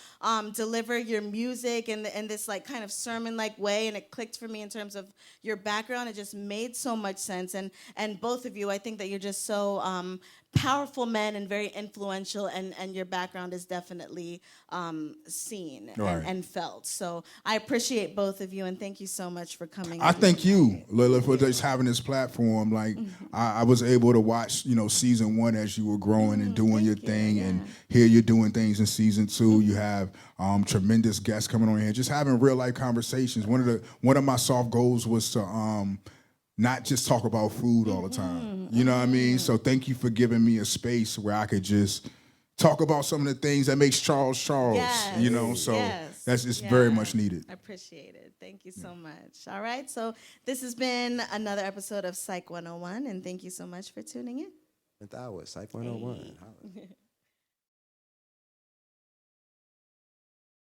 deliver your music and this like kind of sermon like way, and it clicked for me in terms of your background. It just made so much sense. And both of you, I think that you're just so powerful men and very influential, and your background is definitely seen Right. and felt. So I appreciate both of you, and thank you so much for coming. I on thank you, tonight. Lila, for just having this platform. Like, I was able to watch, season 1 as you were growing and doing your thank you, thing, yeah. and here you're doing things in season 2. You have tremendous guests coming on here, just having real life conversations. One of my soft goals was to not just talk about food all the time. You know what I mean? So thank you for giving me a space where I could just talk about some of the things that makes Charles Charles. Yes, You know, so yes, it's very yeah. much needed. I appreciate it. Thank you so much. All right, so this has been another episode of Psych 101, and thank you so much for tuning in. And that was Psych 101. Holla.